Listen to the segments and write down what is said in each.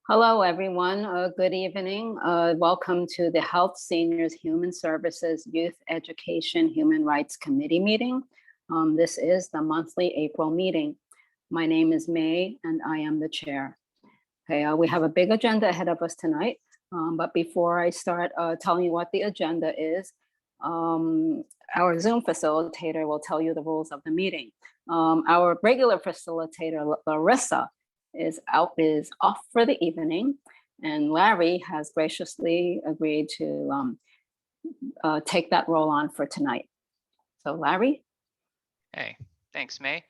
Hello, everyone. Good evening. Welcome to the Health Seniors Human Services Youth Education Human Rights Committee meeting. This is the monthly April meeting. My name is May and I am the chair. Okay, we have a big agenda ahead of us tonight. But before I start telling you what the agenda is, our Zoom facilitator will tell you the rules of the meeting. Our regular facilitator, Larissa, is off for the evening, and Larry has graciously agreed to take that role on for tonight. So Larry. Hey, thanks, May.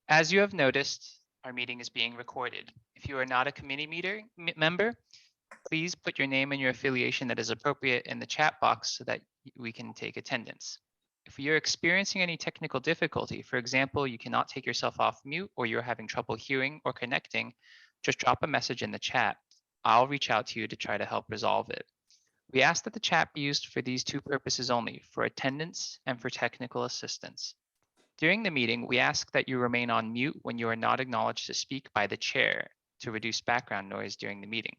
As you have noticed, our meeting is being recorded. If you are not a committee member, please put your name and your affiliation that is appropriate in the chat box so that we can take attendance. If you're experiencing any technical difficulty, for example, you cannot take yourself off mute or you're having trouble hearing or connecting, just drop a message in the chat. I'll reach out to you to try to help resolve it. We ask that the chat be used for these two purposes only, for attendance and for technical assistance. During the meeting, we ask that you remain on mute when you are not acknowledged to speak by the chair to reduce background noise during the meeting.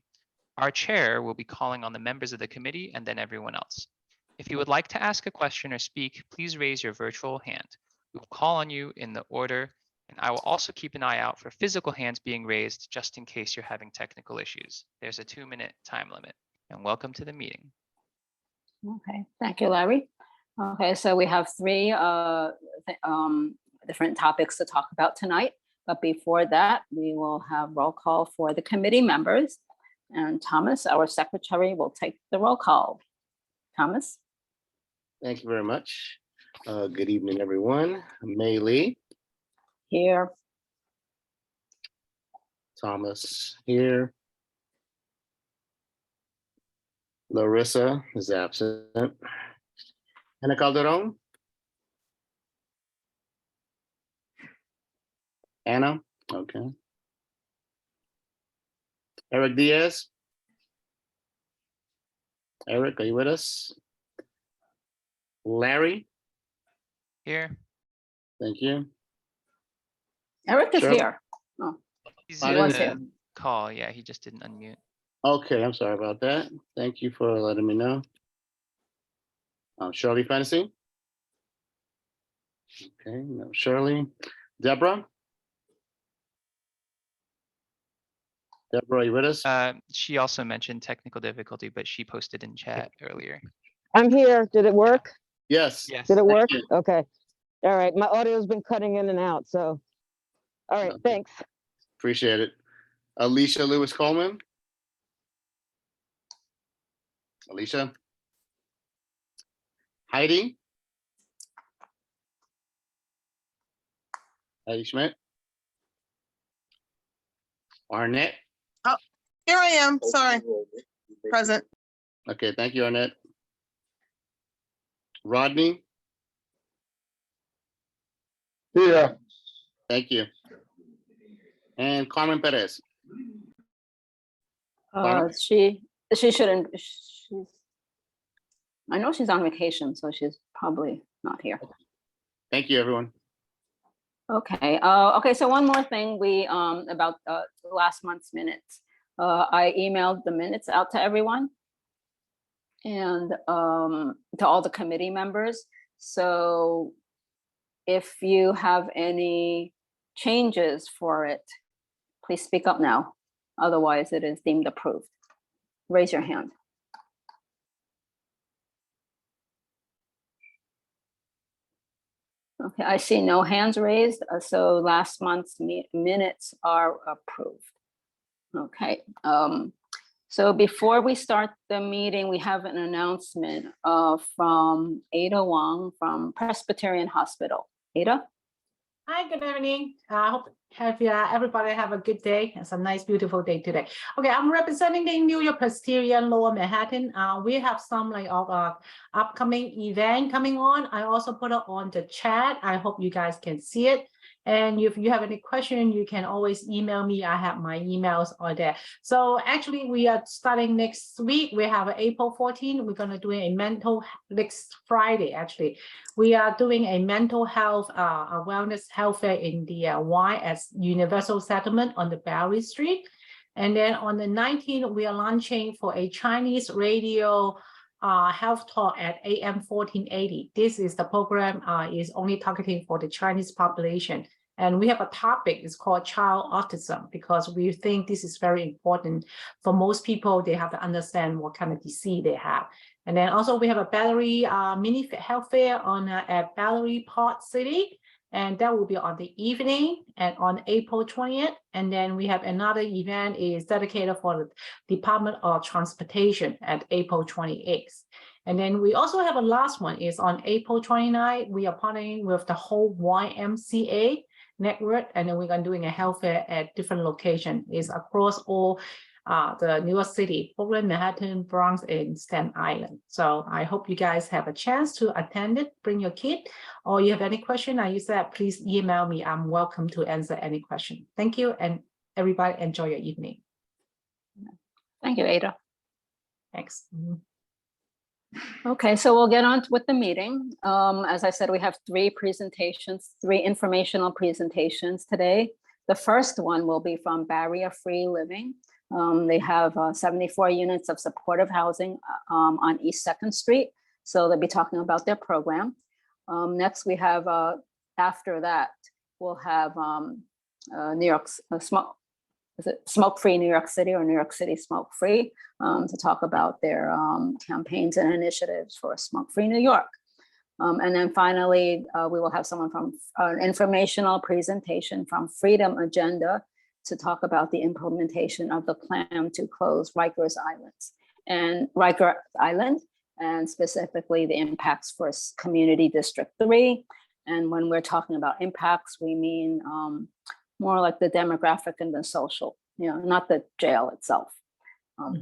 Our chair will be calling on the members of the committee and then everyone else. If you would like to ask a question or speak, please raise your virtual hand. We will call on you in the order, and I will also keep an eye out for physical hands being raised just in case you're having technical issues. There's a 2-minute time limit, and welcome to the meeting. Okay, thank you, Larry. Okay, so we have three different topics to talk about tonight. But before that, we will have roll call for the committee members. And Thomas, our secretary, will take the roll call. Thomas? Thank you very much. Good evening, everyone. May Lee. Here. Thomas here. Larissa is absent. Ana Calderon. Anna, okay. Eric Diaz. Eric, are you with us? Larry? Here. Thank you. Eric is Sure. here. Oh, He's I in didn't the hear. call. Yeah, he just didn't unmute. Okay, I'm sorry about that. Thank you for letting me know. Shirley Fantasy. Okay, no Shirley. Deborah? Deborah, are you with us? She also mentioned technical difficulty, but she posted in chat earlier. I'm here. Did it work? Yes. Yes. Did it work? you. Okay. All right. My audio's been cutting in and out. So, all right. Okay. Thanks. Appreciate it. Alicia Lewis Coleman. Alicia. Heidi. Heidi Schmidt. Arnett. Here I am, sorry, present. Okay, thank you, Arnett. Rodney. Here. Thank you. And Carmen Perez. she shouldn't. I know she's on vacation, so she's probably not here. Thank you, everyone. Okay. Okay. So one more thing, we about last month's minutes. I emailed the minutes out to everyone and to all the committee members. So if you have any changes for it, please speak up now. Otherwise, it is deemed approved. Raise your hand. Okay, I see no hands raised, so last month's minutes are approved. Okay, so before we start the meeting, we have an announcement from Ada Wong from Presbyterian Hospital. Ada? Hi, good evening. I hope everybody have a good day. It's a nice, beautiful day today. Okay, I'm representing the New York Presbyterian Lower Manhattan. We have some upcoming event coming on. I also put it on the chat. I hope you guys can see it. And if you have any question, you can always email me. I have my emails on there. So actually, we are starting next week. We have April 14. We're going to do next Friday, actually. We are doing a mental health, a wellness health fair in the YS Universal Settlement on the Bowery Street. And then on the 19th, we are launching for a Chinese radio health talk at AM 1480. This is the program is only targeting for the Chinese population. And we have a topic, it's called child autism, because we think this is very important for most people. They have to understand what kind of disease they have. And then also we have a battery mini health fair on at Battery Park City. And that will be on the evening and on April 20th. And then we have another event is dedicated for the Department of Transportation at April 28th. And then we also have a last one is on April 29th. We are partnering with the whole YMCA network. And then we're going to doing a health fair at different locations. It's across all the New York City, Brooklyn, Manhattan, Bronx, and Staten Island. So I hope you guys have a chance to attend it, bring your kid, or you have any question, as you said, please email me. I'm welcome to answer any question. Thank you, and everybody enjoy your evening. Thank you, Ada. Thanks. Okay, so we'll get on with the meeting. As I said, we have three informational presentations today. The first one will be from Barrier Free Living. They have 74 units of supportive housing on East 2nd Street. So they'll be talking about their program. Next, we have, after that, we'll have New York Smoke-Free New York City, or New York City Smoke-Free, to talk about their campaigns and initiatives for Smoke-Free New York. And then finally, we will have someone from an informational presentation from Freedom Agenda to talk about the implementation of the plan to close Rikers Island, and specifically the impacts for Community District 3. And when we're talking about impacts, we mean more like the demographic and the social, not the jail itself,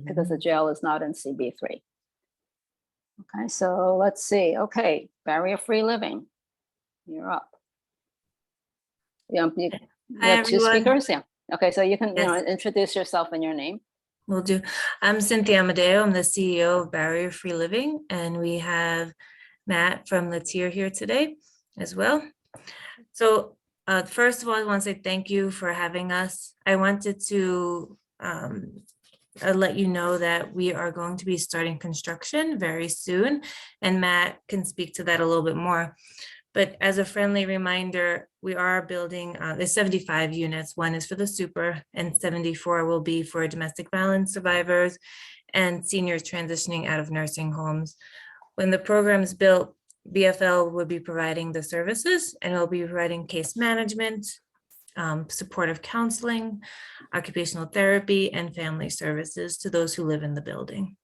because the jail is not in CB3. Okay, so let's see. Okay, Barrier Free Living, you're up. You Hi, have two everyone. speakers, yeah. Okay, so you can Yes. introduce yourself and your name. Will do. I'm Cynthia Amadeo. I'm the CEO of Barrier Free Living, and we have Matt from Latier here today as well. So first of all, I want to say thank you for having us. I wanted to let you know that we are going to be starting construction very soon, and Matt can speak to that a little bit more. But as a friendly reminder, we are building, there's 75 units. One is for the super, and 74 will be for domestic violence survivors and seniors transitioning out of nursing homes. When the program is built, BFL will be providing the services, and we'll be providing case management, supportive counseling, occupational therapy, and family services to those who live in the building.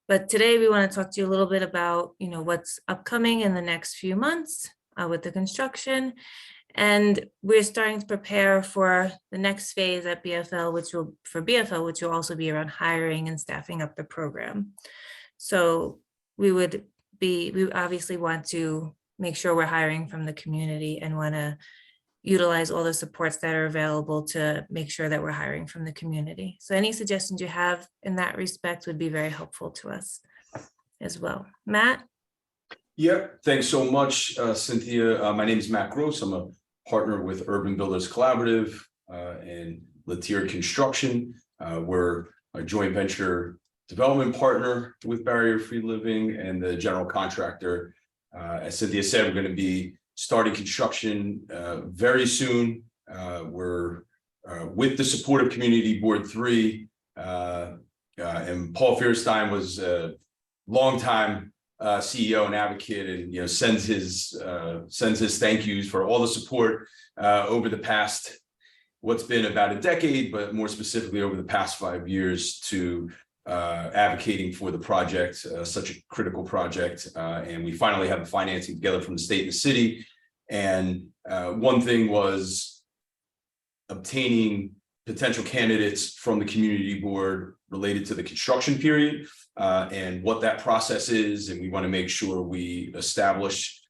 But today we want to talk to you a little bit about, what's upcoming in the next few months with the construction. And we're starting to prepare for the next phase at BFL, which will also be around hiring and staffing up the program. So we obviously want to make sure we're hiring from the community and want to utilize all the supports that are available to make sure that we're hiring from the community. So any suggestions you have in that respect would be very helpful to us as well. Matt? Yeah, thanks so much, Cynthia. My name is Matt Gross. I'm a partner with Urban Builders Collaborative and Latier Construction. We're a joint venture development partner with Barrier Free Living and the general contractor. As Cynthia said, we're going to be starting construction very soon. We're with the support of Community Board 3, and Paul Fierstein was a longtime CEO and advocate, and sends his thank yous for all the support over the past, what's been about a decade, but more specifically over the past 5 years to advocating for the project, such a critical project. And we finally have the financing together from the state and the city. And one thing was obtaining potential candidates from the community board related to the construction period and what that process is. And we want to make sure we establish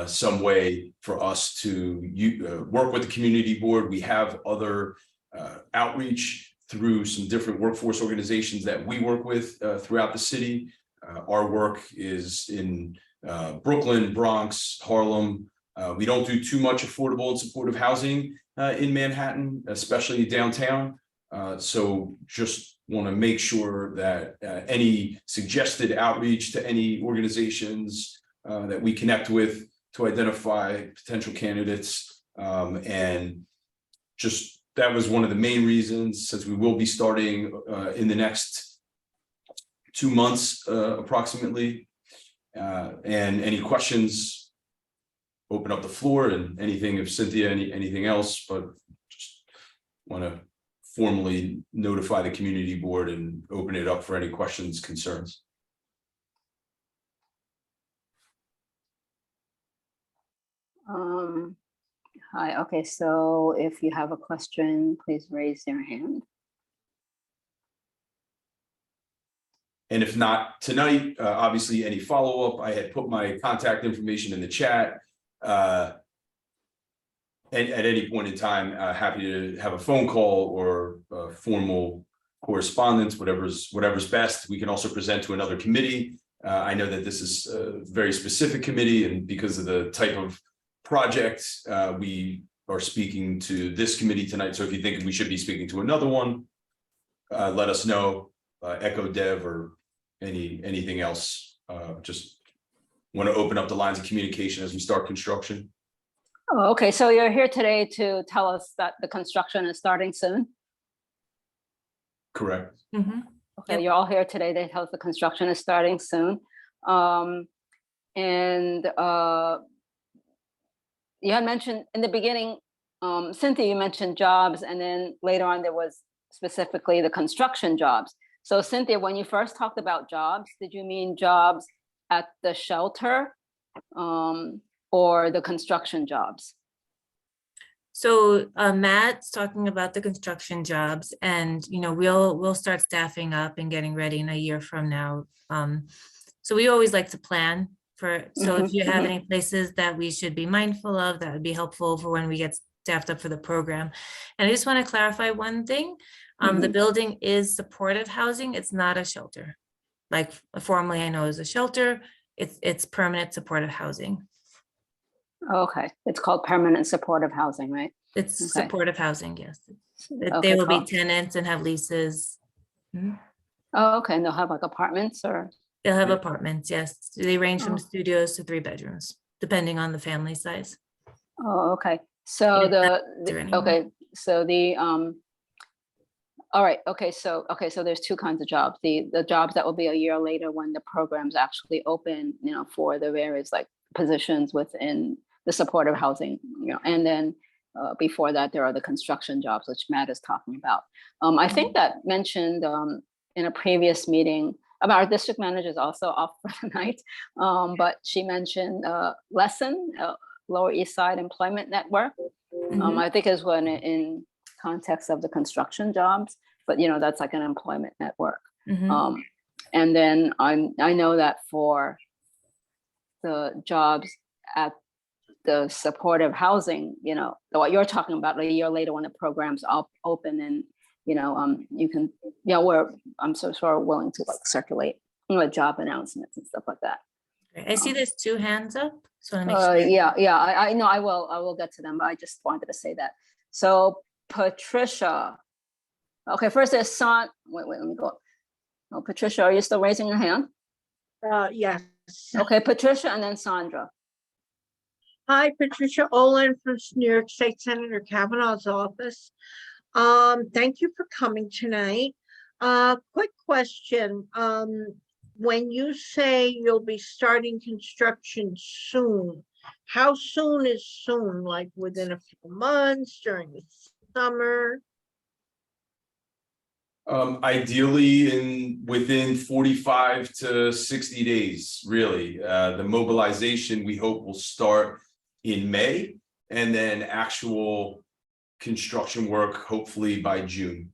some way for us to work with the community board. We have other outreach through some different workforce organizations that we work with throughout the city. Our work is in Brooklyn, Bronx, Harlem. We don't do too much affordable and supportive housing in Manhattan, especially downtown. So just want to make sure that any suggested outreach to any organizations that we connect with to identify potential candidates. And just that was one of the main reasons, since we will be starting in the next 2 months approximately. And any questions, open up the floor, and anything of Cynthia, anything else, but just want to formally notify the community board and open it up for any questions, concerns. Hi, okay, so if you have a question, please raise your hand. And if not tonight, obviously any follow-up, I had put my contact information in the chat. And at any point in time, happy to have a phone call or formal correspondence, whatever's best. We can also present to another committee. I know that this is a very specific committee, and because of the type of project, we are speaking to this committee tonight. So if you think we should be speaking to another one, let us know, Echo Dev or anything else. Just want to open up the lines of communication as we start construction. Oh, okay, so you're here today to tell us that the construction is starting soon? Correct. Mhm. Okay, you're all here today to tell us the construction is starting soon. You had mentioned in the beginning, Cynthia, you mentioned jobs, and then later on there was specifically the construction jobs. So Cynthia, when you first talked about jobs, did you mean jobs at the shelter or the construction jobs? So Matt's talking about the construction jobs, and we'll start staffing up and getting ready in a year from now. So we always like to plan for. So if you have any places that we should be mindful of, that would be helpful for when we get staffed up for the program. And I just want to clarify one thing. The building is supportive housing. It's not a shelter. Like formerly I know is a shelter. It's permanent supportive housing. Okay, it's called permanent supportive housing, right? It's Okay. supportive housing, yes. They Okay, will be cool. tenants and have leases. Mhm. Oh, okay, and they'll have like apartments or? They'll have Yeah. apartments, yes. They range Oh. from studios to 3 bedrooms, depending on the family size. Oh, okay. So there anymore. okay, so all right, okay, so there's two kinds of jobs. The jobs that will be a year later when the program's actually open, for the various like positions within the supportive housing, and then before that, there are the construction jobs, which Matt is talking about. I think that mentioned in a previous meeting, about our district manager is also off for the night, but she mentioned Lesson, Lower East Side Employment Network. I think is when in context of the construction jobs, but that's like an employment network. And then I know that for the jobs at the supportive housing, what you're talking about a year later when the program's open, and you can, I'm so sure willing to like circulate job announcements and stuff like that. Great. I see there's 2 hands up, so I want to make sure. Yeah, I know I will get to them, but I just wanted to say that. So Patricia, okay, first there's Son, wait, let me go. Oh, Patricia, are you still raising your hand? Yes. Okay, Patricia and then Sandra. Hi, Patricia Olin from New York State Senator Kavanaugh's office. Thank you for coming tonight. Quick question. When you say you'll be starting construction soon, how soon is soon? Like within a few months, during the summer? Ideally within 45 to 60 days, really. The mobilization we hope will start in May, and then actual construction work hopefully by June.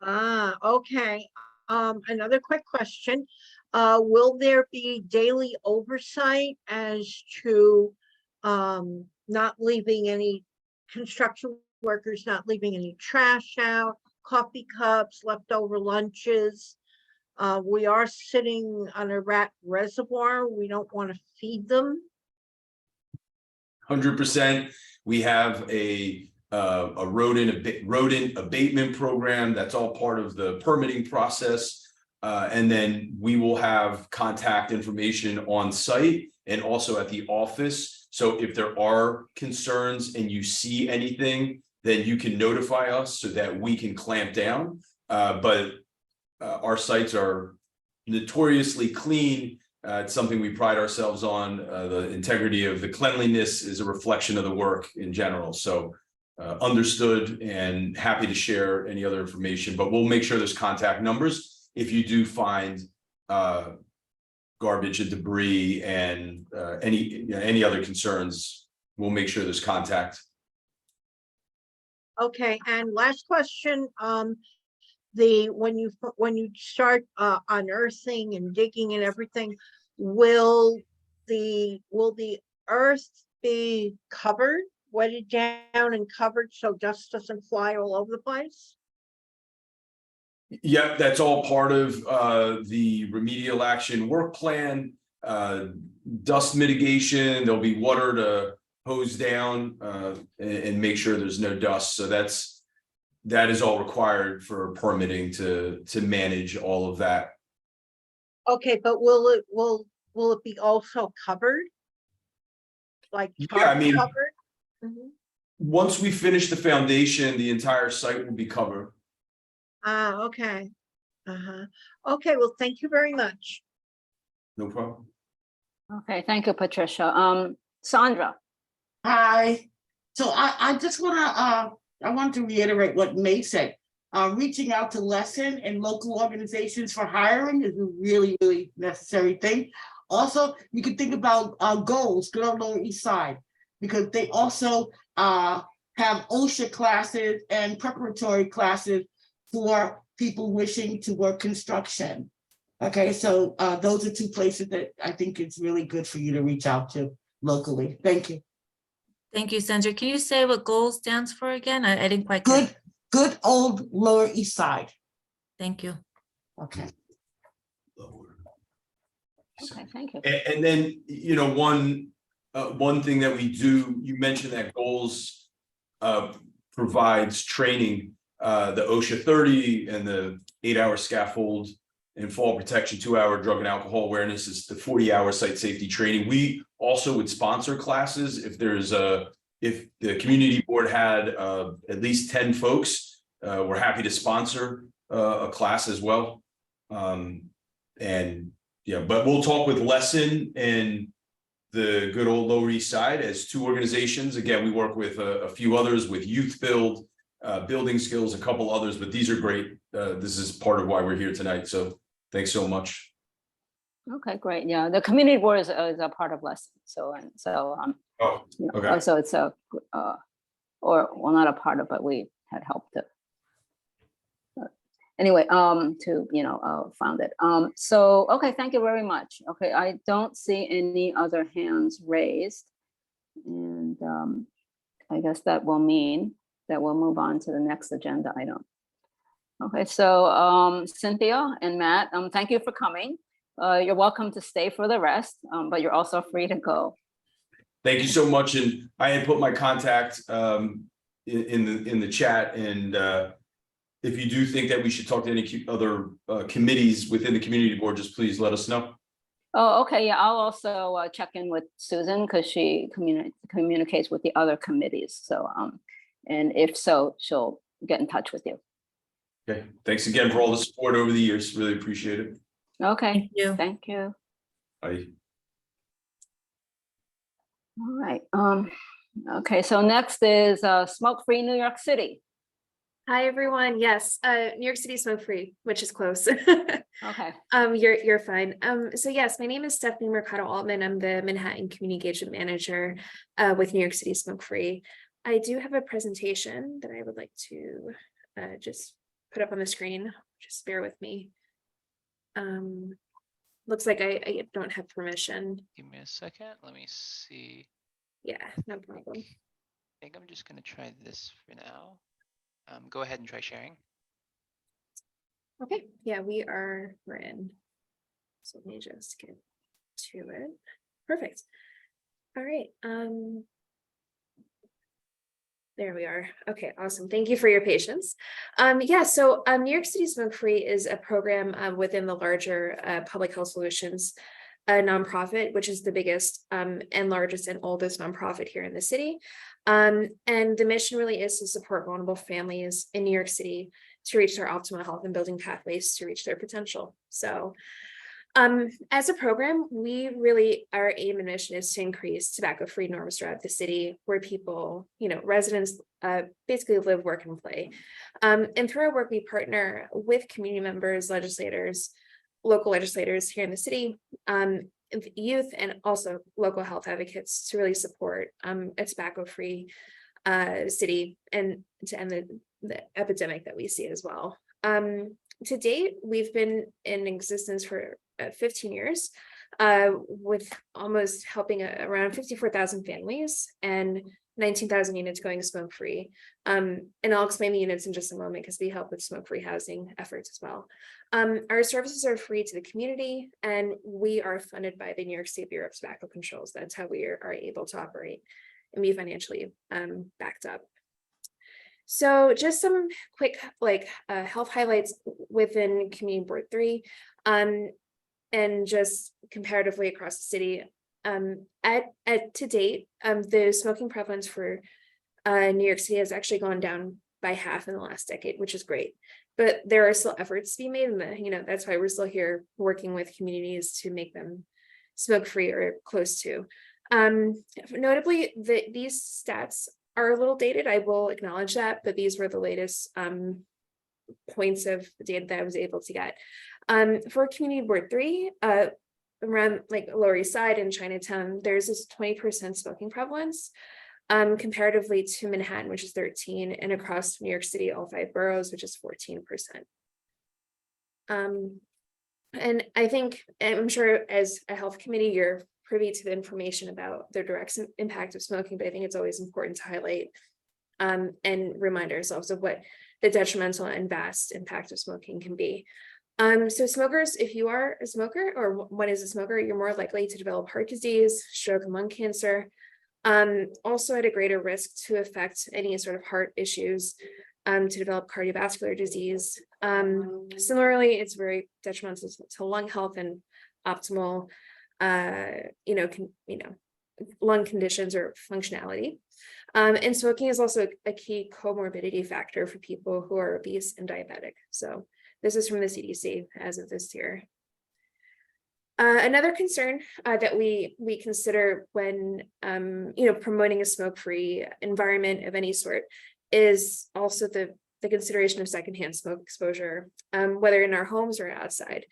Okay. Another quick question. Will there be daily oversight as to not leaving any construction workers, not leaving any trash out, coffee cups, leftover lunches? We are sitting on a rat reservoir. We don't want to feed them. 100%. We have a a rodent abatement program. That's all part of the permitting process. And then we will have contact information on site and also at the office. So if there are concerns and you see anything, then you can notify us so that we can clamp down. But our sites are notoriously clean. It's something we pride ourselves on. The integrity of the cleanliness is a reflection of the work in general. So understood and happy to share any other information, but we'll make sure there's contact numbers if you do find garbage and debris and any other concerns. We'll make sure there's contact. Okay, and last question, when you start unearthing and digging and everything, will the earth be covered, wetted down and covered so dust doesn't fly all over the place? Yeah, that's all part of the remedial action work plan. Dust mitigation, there'll be water to hose down and make sure there's no dust. So that is all required for permitting to manage all of that. Okay, but will it be also covered? Like Yeah, I mean, covered? Mhm. once we finish the foundation, the entire site will be covered. Ah, okay. Okay, well, thank you very much. No problem. Okay, thank you, Patricia. Sandra. Hi. So I just wanna I want to reiterate what May said. Reaching out to Lesson and local organizations for hiring is a really, really necessary thing. Also, you can think about goals, Good Old Lower East Side, because they also have OSHA classes and preparatory classes for people wishing to work construction. Okay, so those are two places that I think it's really good for you to reach out to locally. Thank you. Thank you, Sandra. Can you say what GOAL stands for again? I didn't quite get it. Good Old Lower East Side. Thank you. Okay. Okay, thank you. And then, you know, one thing that we do, you mentioned that goals provides training, the OSHA 30 and the 8-hour scaffold and fall protection, 2-hour drug and alcohol awareness is the 40-hour site safety training. We also would sponsor classes if if the community board had at least 10 folks, we're happy to sponsor a class as well. And yeah, but we'll talk with Lesson and the Good Old Lower East Side as two organizations. Again, we work with a few others with Youth Build, Building Skills, a couple others, but these are great. This is part of why we're here tonight. So thanks so much. Okay, great. Yeah, the community board is a part of Lesson. So Oh, you know, okay. so it's or well, not a part of, but we had helped to. Anyway, to found it. So okay, thank you very much. Okay, I don't see any other hands raised, and I guess that will mean that we'll move on to the next agenda item. Okay, so Cynthia and Matt, thank you for coming. You're welcome to stay for the rest, but you're also free to go. Thank you so much. And I had put my contact in the chat. And if you do think that we should talk to any other committees within the community board, just please let us know. Oh, okay. Yeah, I'll also check in with Susan because she communicates with the other committees. So, and if so, she'll get in touch with you. Okay. Thanks again for all the support over the years. Really appreciate it. Okay. Thank you. Thank you. Bye. All right. Okay. So next is Smoke-Free New York City. Hi, everyone. Yes, New York City smoke free, which is close. Okay. You're fine. So yes, my name is Stephanie Mercado Altman. I'm the Manhattan Community Engagement Manager with New York City Smoke Free. I do have a presentation that I would like to just put up on the screen. Just bear with me. Looks like I don't have permission. Give me a second. Let me see. Yeah, no problem. I think I'm just gonna try this for now. Go ahead and try sharing. Okay, yeah, we're in. So let me just get to it. Perfect. All right. There we are. Okay, awesome. Thank you for your patience. Yeah, so New York City Smoke Free is a program within the larger Public Health Solutions nonprofit, which is the biggest and largest and oldest nonprofit here in the city. And the mission really is to support vulnerable families in New York City to reach their optimal health and building pathways to reach their potential. So as a program, we really, our aim and mission is to increase tobacco-free norms throughout the city where people, residents basically live, work, and play. And through our work, we partner with community members, legislators, local legislators here in the city, youth, and also local health advocates to really support a tobacco-free city and to end the epidemic that we see as well. To date, we've been in existence for 15 years, with almost helping around 54,000 families and 19,000 units going smoke-free. And I'll explain the units in just a moment because we help with smoke-free housing efforts as well. Our services are free to the community, and we are funded by the New York State Bureau of Tobacco Controls. That's how we are able to operate and be financially backed up. So just some quick health highlights within Community Board 3, and just comparatively across the city. To date, the smoking prevalence for New York City has actually gone down by half in the last decade, which is great. But there are still efforts to be made, and that's why we're still here working with communities to make them smoke-free or close to. Notably, these stats are a little dated. I will acknowledge that, but these were the latest points of data that I was able to get. For Community Board 3, around Lower East Side and Chinatown, there's this 20% smoking prevalence, comparatively to Manhattan, which is 13%, and across New York City, all 5 boroughs, which is 14%. And I think, I'm sure as a health committee, you're privy to the information about the direct impact of smoking, but I think it's always important to highlight and remind ourselves of what the detrimental and vast impact of smoking can be. So smokers, if you are a smoker or one is a smoker, you're more likely to develop heart disease, stroke, and lung cancer. Also at a greater risk to affect any sort of heart issues, to develop cardiovascular disease. Similarly, it's very detrimental to lung health and optimal, lung conditions or functionality. And smoking is also a key comorbidity factor for people who are obese and diabetic. So this is from the CDC as of this year. Another concern that we consider when promoting a smoke-free environment of any sort is also the consideration of secondhand smoke exposure, whether in our homes or outside.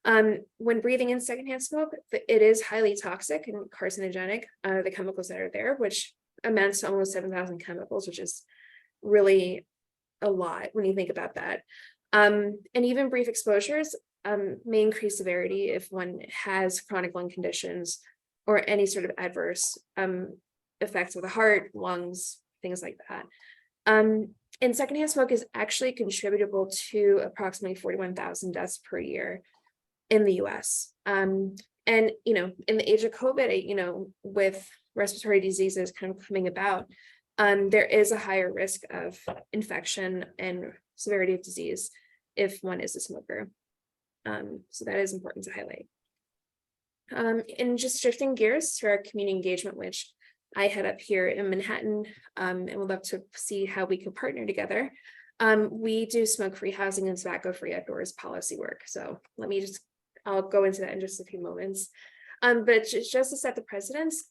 When breathing in secondhand smoke, it is highly toxic and carcinogenic, the chemicals that are there, which amounts to almost 7,000 chemicals, which is really a lot when you think about that. And even brief exposures may increase severity if one has chronic lung conditions or any sort of adverse effects with the heart, lungs, things like that. And secondhand smoke is actually contributable to approximately 41,000 deaths per year in the US. And, in the age of COVID, with respiratory diseases kind of coming about, there is a higher risk of infection and severity of disease if one is a smoker. So that is important to highlight. And just shifting gears to our community engagement, which I head up here in Manhattan, and would love to see how we could partner together. We do smoke-free housing and tobacco-free outdoors policy work. So I'll go into that in just a few moments. But just to set the precedence,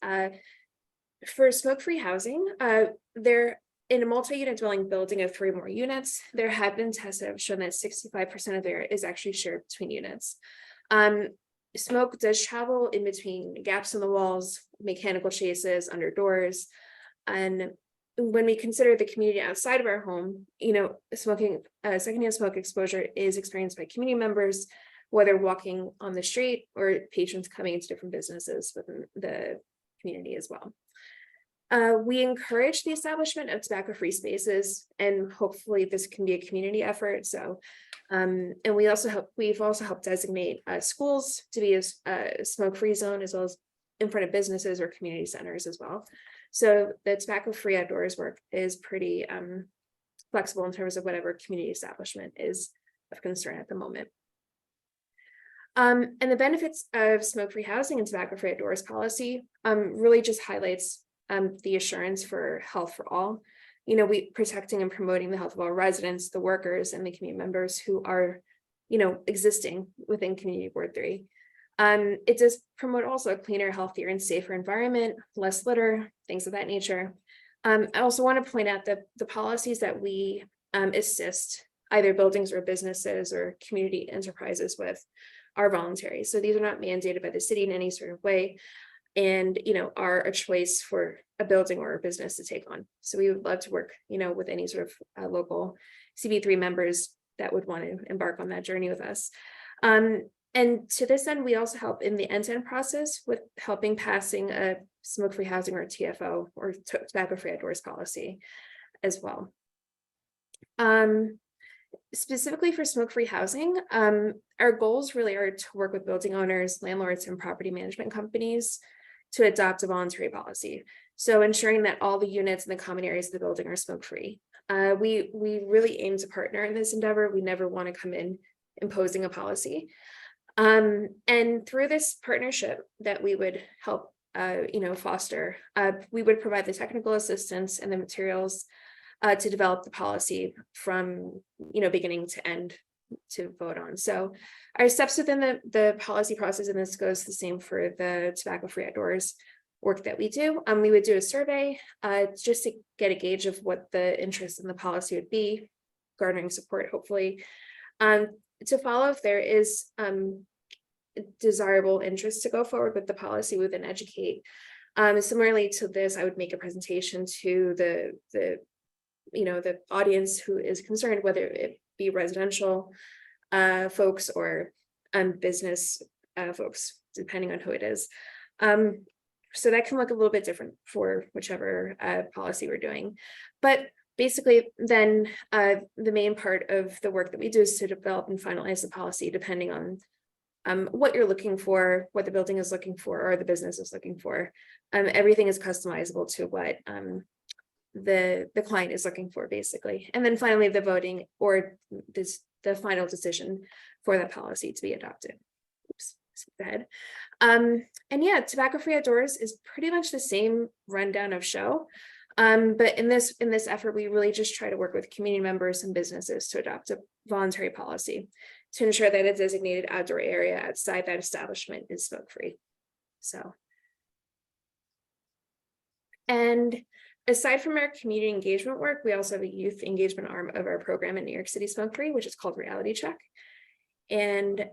for smoke-free housing, there in a multi-unit dwelling building of 3 or more units, there have been tests that have shown that 65% of air is actually shared between units. Smoke does travel in between gaps in the walls, mechanical chases, under doors. And when we consider the community outside of our home, secondhand smoke exposure is experienced by community members, whether walking on the street or patrons coming into different businesses within the community as well. We encourage the establishment of tobacco-free spaces, and hopefully this can be a community effort. So, and we've also helped designate schools to be a smoke-free zone, as well as in front of businesses or community centers as well. So the tobacco-free outdoors work is pretty flexible in terms of whatever community establishment is of concern at the moment. And the benefits of smoke-free housing and tobacco-free outdoors policy really just highlights the assurance for health for all. You know, we protecting and promoting the health of our residents, the workers, and the community members who are, you know, existing within Community Board 3. It does promote also a cleaner, healthier, and safer environment, less litter, things of that nature. I also want to point out that the policies that we assist either buildings or businesses or community enterprises with are voluntary. So these are not mandated by the city in any sort of way, and, you know, are a choice for a building or a business to take on. So we would love to work, you know, with any sort of local CB3 members that would want to embark on that journey with us. And to this end, we also help in the end-to-end process with helping passing a smoke-free housing or TFO or tobacco-free outdoors policy as well. Specifically for smoke-free housing, our goals really are to work with building owners, landlords, and property management companies to adopt a voluntary policy. So ensuring that all the units in the common areas of the building are smoke-free. We really aim to partner in this endeavor. We never want to come in imposing a policy. And through this partnership that we would help, you know, foster, we would provide the technical assistance and the materials to develop the policy from, you know, beginning to end to vote on. So our steps within the policy process, and this goes the same for the tobacco-free outdoors work that we do. We would do a survey just to get a gauge of what the interest in the policy would be, garnering support, hopefully. To follow if there is desirable interest to go forward with the policy, we would then educate. Similarly to this, I would make a presentation to the you know, the audience who is concerned, whether it be residential folks or business folks, depending on who it is. So that can look a little bit different for whichever policy we're doing. But basically, then the main part of the work that we do is to develop and finalize the policy, depending on what you're looking for, what the building is looking for, or the business is looking for. Everything is customizable to what the client is looking for, basically. And then finally, the voting or the final decision for that policy to be adopted. Oops, skip ahead. And yeah, tobacco-free outdoors is pretty much the same rundown of show. But in this effort, we really just try to work with community members and businesses to adopt a voluntary policy to ensure that a designated outdoor area outside that establishment is smoke-free. So, and aside from our community engagement work, we also have a youth engagement arm of our program in New York City Smoke-Free, which is called Reality Check. And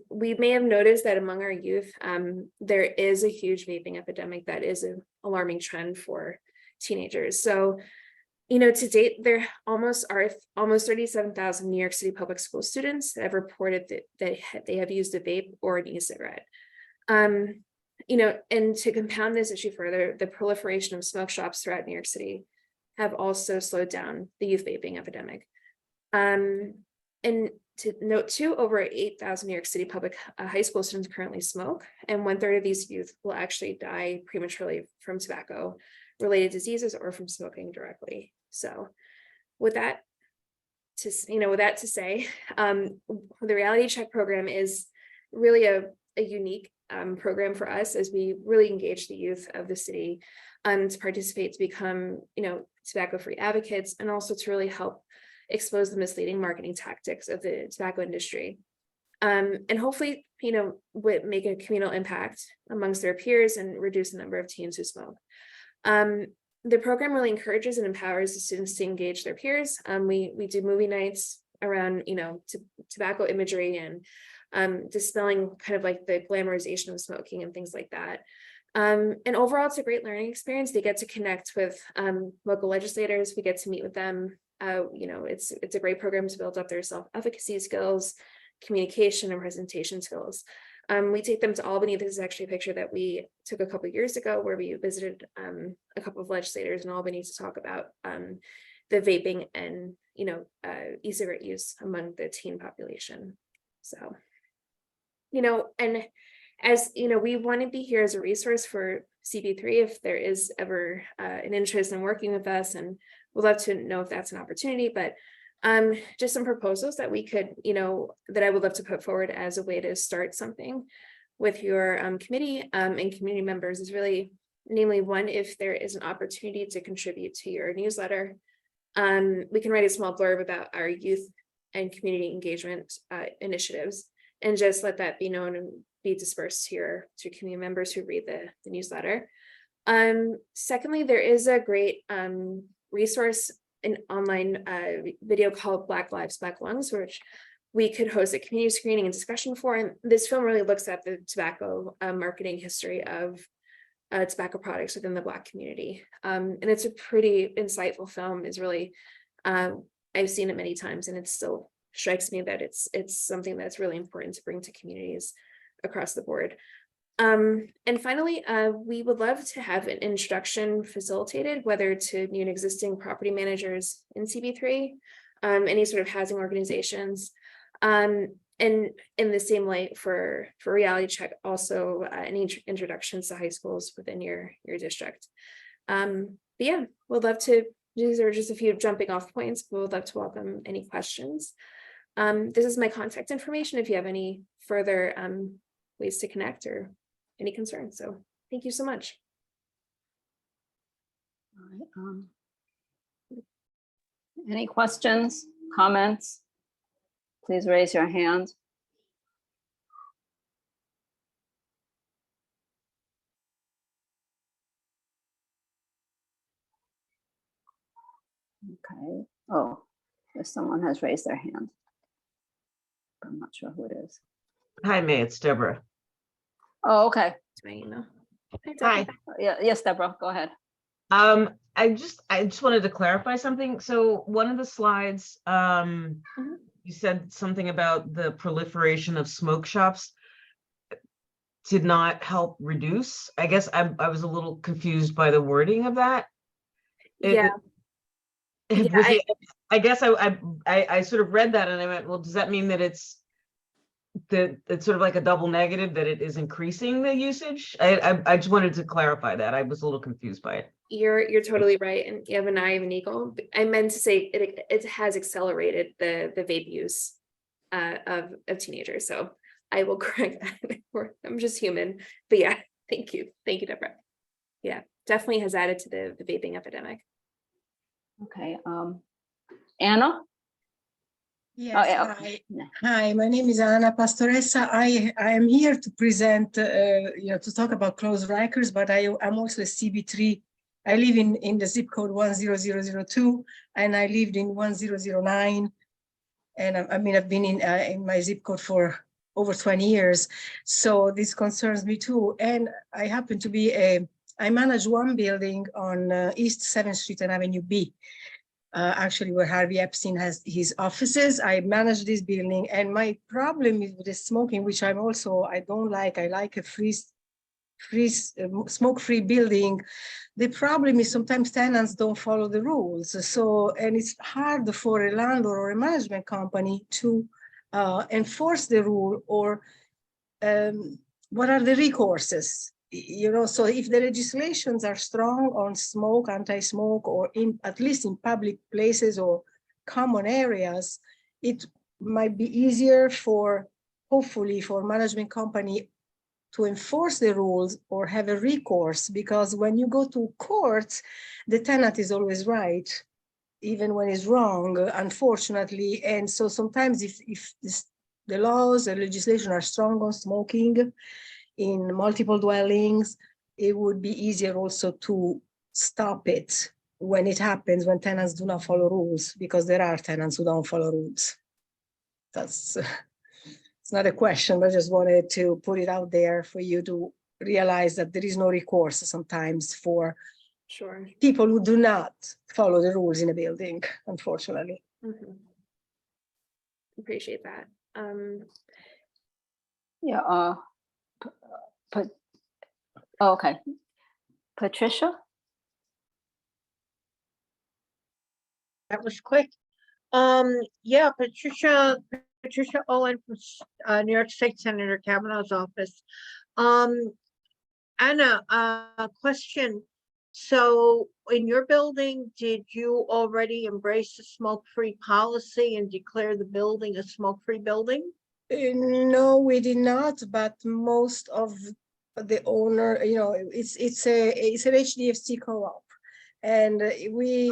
we may have noticed that among our youth, there is a huge vaping epidemic that is an alarming trend for teenagers. So, you know, to date, there almost 37,000 New York City public school students that have reported that they have used a vape or an e-cigarette. You know, and to compound this issue further, the proliferation of smoke shops throughout New York City have also slowed down the youth vaping epidemic. And to note too, over 8,000 New York City public high school students currently smoke, and 1/3 of these youth will actually die prematurely from tobacco-related diseases or from smoking directly. So, with that to say, the Reality Check program is really a unique program for us, as we really engage the youth of the city to participate, to become, you know, tobacco-free advocates, and also to really help expose the misleading marketing tactics of the tobacco industry, and hopefully, you know, make a communal impact amongst their peers and reduce the number of teens who smoke. The program really encourages and empowers the students to engage their peers. We do movie nights around, you know, tobacco imagery and dispelling kind of like the glamorization of smoking and things like that. And overall, it's a great learning experience. They get to connect with local legislators. We get to meet with them. You know, it's a great program to build up their self-efficacy skills, communication, and presentation skills. We take them to Albany. This is actually a picture that we took a couple of years ago, where we visited a couple of legislators in Albany to talk about the vaping and, you know, e-cigarette use among the teen population. So, you know, and as you know, we want to be here as a resource for CB3 if there is ever an interest in working with us, and we'd love to know if that's an opportunity. But just some proposals that we could, you know, that I would love to put forward as a way to start something with your committee and community members is really, namely, one, if there is an opportunity to contribute to your newsletter, we can write a small blurb about our youth and community engagement initiatives, and just let that be known and be dispersed here to community members who read the newsletter. Secondly, there is a great resource, an online video called Black Lives, Black Lungs, which we could host a community screening and discussion for. And this film really looks at the tobacco marketing history of tobacco products within the Black community. And it's a pretty insightful film. It's really, I've seen it many times, and it still strikes me that it's something that's really important to bring to communities across the board. And finally, we would love to have an introduction facilitated, whether to new and existing property managers in CB3, any sort of housing organizations, and in the same light for Reality Check, also any introductions to high schools within your district. But yeah, we'd love to. These are just a few jumping off points, but we'd love to welcome any questions. This is my contact information if you have any further ways to connect or any concerns. So thank you so much. All right, any questions, comments? Please raise your hand. Okay. Oh, if someone has raised their hand. I'm not sure who it is. Hi, May, it's Deborah. Oh, okay. It's my email. Hi. Yeah, yes, Deborah, go ahead. I just wanted to clarify something. So one of the slides, you said something about the proliferation of smoke shops did not help reduce. I guess I was a little confused by the wording of that. I guess I sort of read that and I went, well, does that mean that it's sort of like a double negative, that it is increasing the usage? I just wanted to clarify that. I was a little confused by it. You're totally right, and you have an eye of an eagle. I meant to say it has accelerated the vape use of teenagers. So I will correct that. I'm just human, but yeah, thank you, Deborah. Yeah, definitely has added to the vaping epidemic. Okay, Anna. Yes, Oh, yeah. hi. Hi, my name is Anna Pastoressa. I am here to present, to talk about closed records, but I'm also a CB3. I live in the zip code 10002, and I lived in 1009. And I've been in my zip code for over 20 years. So this concerns me too. And I happen to be I manage one building on East 7th Street and Avenue B. Actually where Harvey Epstein has his offices. I manage this building, and my problem is with the smoking, which I don't like. I like a smoke-free building. The problem is sometimes tenants don't follow the rules. So, and it's hard for a landlord or a management company to enforce the rule, or what are the recourses? So if the legislations are strong on smoke, anti-smoke, or at least in public places or common areas, it might be easier hopefully for management company to enforce the rules or have a recourse, because when you go to court, the tenant is always right, even when it's wrong, unfortunately. And so sometimes if the laws and legislation are strong on smoking in multiple dwellings, it would be easier also to stop it when it happens, when tenants do not follow rules, because there are tenants who don't follow rules. It's not a question, but I just wanted to put it out there for you to realize that there is no recourse sometimes for people who do not follow the rules in a building, unfortunately. Appreciate that. Yeah. Okay, Patricia. That was quick. Yeah, Patricia Owen from New York State Senator Kavanaugh's office. Anna, a question. So in your building, did you already embrace the smoke-free policy and declare the building a smoke-free building? No, we did not, but most of the owner, it's an HDFC co-op. And we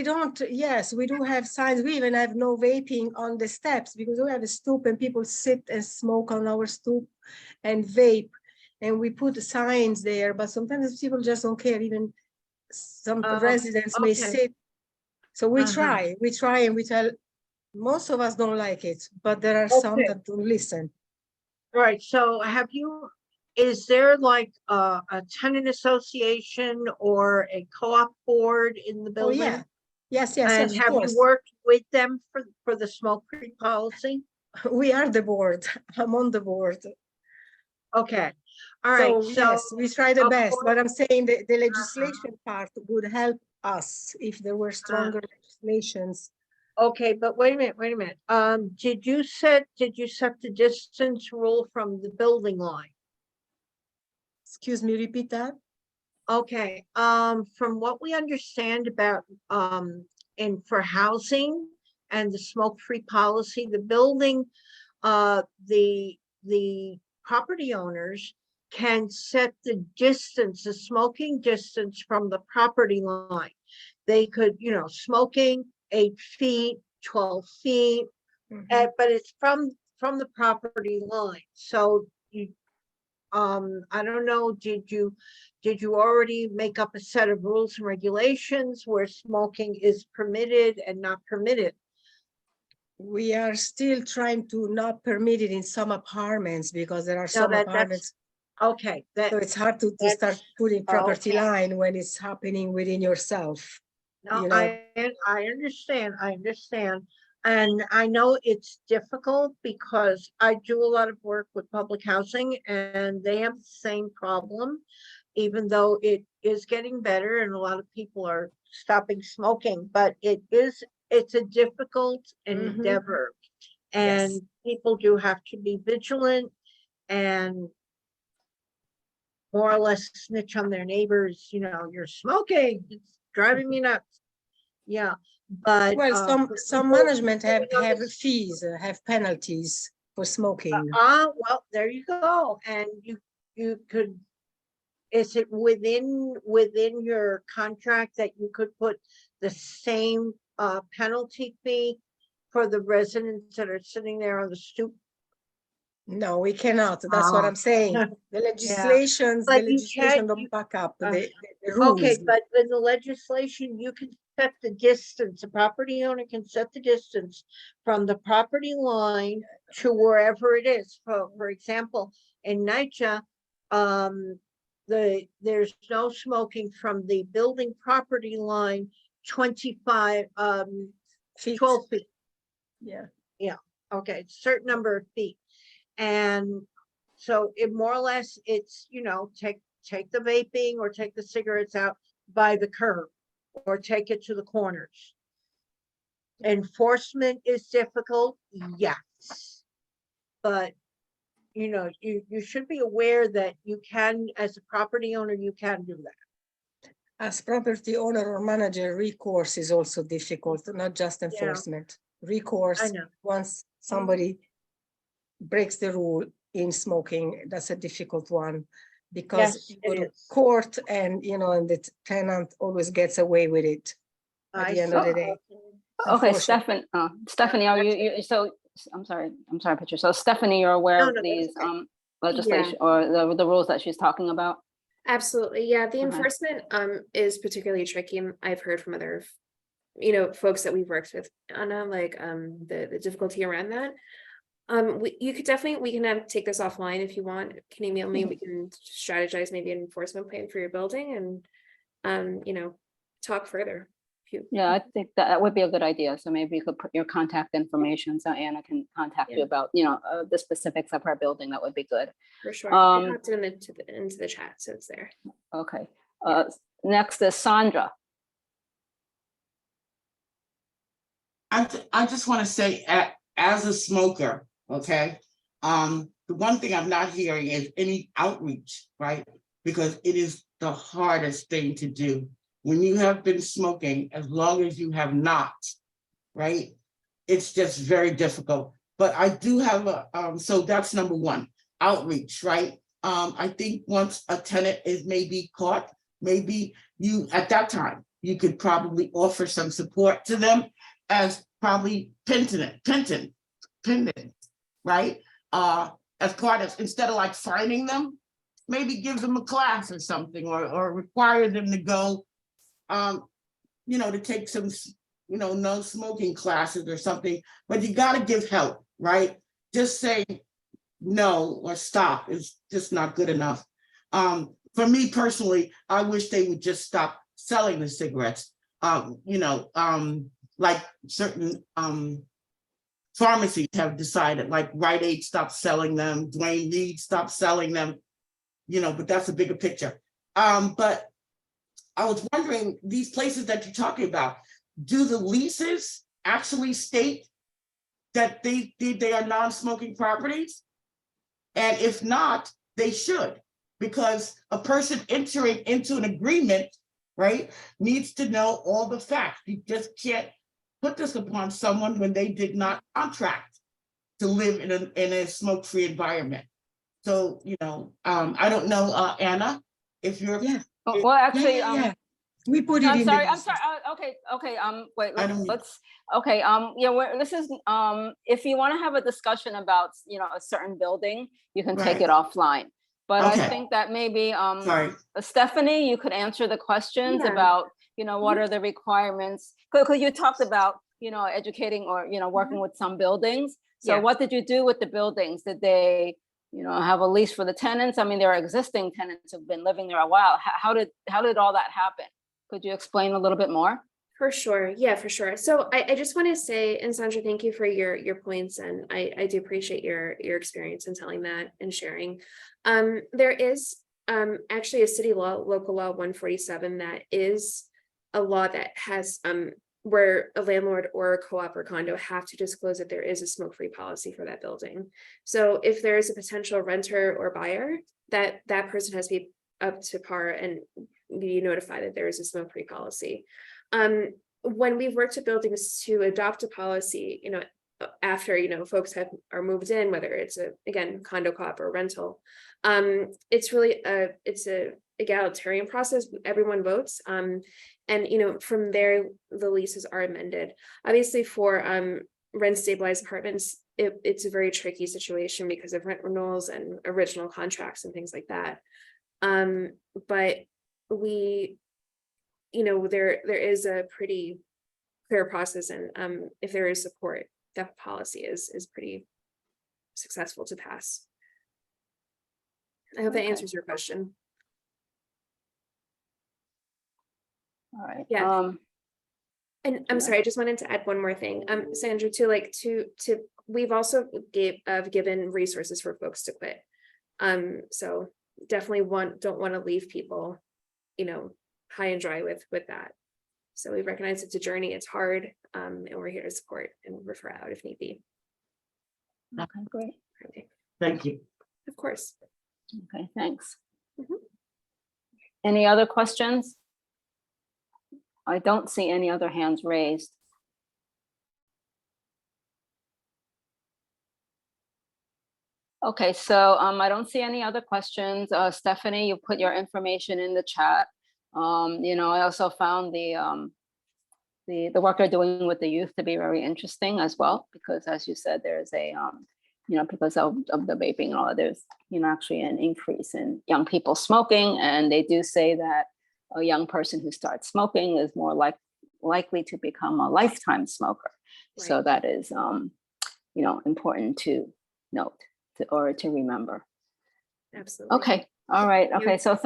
don't, yes, we do have signs. We even have no vaping on the steps because we have a stoop and people sit and smoke on our stoop and vape. And we put signs there, but sometimes people just don't care. Even some residents may sit. So we try and we tell, most of us don't like it, but there are some that don't listen. All right, so is there like a tenant association or a co-op board in the Oh, building? yeah. Yes, And of have you course. worked with them for the smoke-free policy? We are the board. I'm on the board. Okay, all right, So yes, we try the best, but I'm saying that the Uh-huh. legislation part would help us if there were stronger legislations. Okay, but wait a minute. Did you set the distance rule from the building line? Excuse me, repeat that? Okay, from what we understand about, and for housing and the smoke-free policy, the building, the property owners can set the distance, the smoking distance from the property line. They could, smoking 8 feet, 12 feet, but it's from the property line. So I don't know, did you already make up a set of rules and regulations where smoking is permitted and not permitted? We are still trying to not permit it in some apartments because there are some apartments. Okay. So it's hard to start putting property line when it's happening within yourself. No, I understand. And I know it's difficult because I do a lot of work with public housing and they have the same problem, even though it is getting better and a lot of people are stopping smoking, but it's a difficult endeavor. And people do have to be vigilant and more or less snitch on their neighbors, you're smoking, it's driving me nuts. Yeah, but well, some management have fees, have penalties for smoking. Well, there you go. And you could, is it within your contract that you could put the same penalty fee for the residents that are sitting there on the stoop? No, we cannot. That's what I'm saying. The legislation don't back up the rules. Okay, but in the legislation, you can set the distance. A property owner can set the distance from the property line to wherever it is. For example, in NYCHA, there's no smoking from the building property line 12 feet. Yeah. Okay, certain number of feet. And so it more or less, it's, take the vaping or take the cigarettes out by the curb or take it to the corners. Enforcement is difficult, yes. But, you should be aware that you can, as a property owner, you can do that. As property owner or manager, recourse is also difficult, not just enforcement. Recourse, once somebody breaks the rule in smoking, that's a difficult one because you go to court and and the tenant always gets away with it at the end of the day. Okay, Stephanie, are you so I'm sorry, Patricia. So Stephanie, you're aware of these legislation or the rules that she's talking about? Absolutely. Yeah, the enforcement is particularly tricky. And I've heard from other folks that we've worked with, Anna, like the difficulty around that. You could definitely, we can take this offline if you want. Can email me, we can strategize maybe an enforcement plan for your building and talk further. Yeah, I think that would be a good idea. So maybe you could put your contact information so Anna can contact you about the specifics of her building. That would be good. For sure. I popped it into the chat, so it's there. Okay. Next is Sandra. I just want to say, as a smoker, okay, the one thing I'm not hearing is any outreach, right? Because it is the hardest thing to do. When you have been smoking, as long as you have not, right? It's just very difficult. But I do have a, so that's number one, outreach, right? I think once a tenant is maybe caught, maybe you, at that time, you could probably offer some support to them as probably pendant, right? As part of, instead of like fining them, maybe give them a class or something, or require them to go, you know, to take some, you know, no smoking classes or something, but you gotta give help, right? Just say no or stop is just not good enough. For me personally, I wish they would just stop selling the cigarettes. You know, like certain pharmacies have decided, like Rite Aid stopped selling them, Dwayne Reed stopped selling them, you know, but that's a bigger picture. But I was wondering, these places that you're talking about, do the leases actually state that they are non-smoking properties? And if not, they should, because a person entering into an agreement, right, needs to know all the facts. You just can't put this upon someone when they did not contract to live in a smoke-free environment. So, you know, I don't know, Anna, if you're. Yeah. Well, actually, We put it I'm in. sorry, the I'm sorry. Okay. Wait, I don't- let's, okay. Yeah, this is, if you want to have a discussion about, you know, a certain building, you can take Right. it offline. But I Okay. think that maybe, Sorry. Stephanie, you could answer the questions Yeah. about, you know, what are the requirements? Because you talked about, you know, educating or, you know, working with some buildings. So Yeah. what did you do with the buildings? Did they, you know, have a lease for the tenants? I mean, there are existing tenants who've been living there a while. How did all that happen? Could you explain a little bit more? For sure. Yeah, for sure. So I just want to say, and Sandra, thank you for your points. And I do appreciate your experience in telling that and sharing. There is actually a city law, local law 147, that is a law that has where a landlord or a co-op or condo have to disclose that there is a smoke-free policy for that building. So if there is a potential renter or buyer, that person has to be up to par and be notified that there is a smoke-free policy. When we've worked with buildings to adopt a policy, you know, after, you know, folks are moved in, whether it's again, condo co-op or rental, it's really it's a egalitarian process. Everyone votes. And, you know, from there, the leases are amended. Obviously for rent stabilized apartments, it's a very tricky situation because of rent renewals and original contracts and things like that. But we, you know, there is a pretty clear process, and if there is support, that policy is pretty successful to pass. I hope that Okay. answers your question. All right. Yeah. And I'm Yeah. sorry, I just wanted to add one more thing. Sandra, to we've also given resources for folks to quit. So definitely don't want to leave people, you know, high and dry with that. So we recognize it's a journey, it's hard, and we're here to support and refer out if need be. Okay, great. Okay. Thank you. Of course. Okay, thanks. Mhm. Any other questions? I don't see any other hands raised. Okay, so I don't see any other questions. Stephanie, you put your information in the chat. You know, I also found the work you're doing with the youth to be very interesting as well, because as you said, there's a you know, because of the vaping and all that, there's, you know, actually an increase in young people smoking, and they do say that a young person who starts smoking is more likely to become a lifetime smoker. So Right. that is, you know, important to note or to remember. Absolutely. Okay, all right. Thank you. Okay, so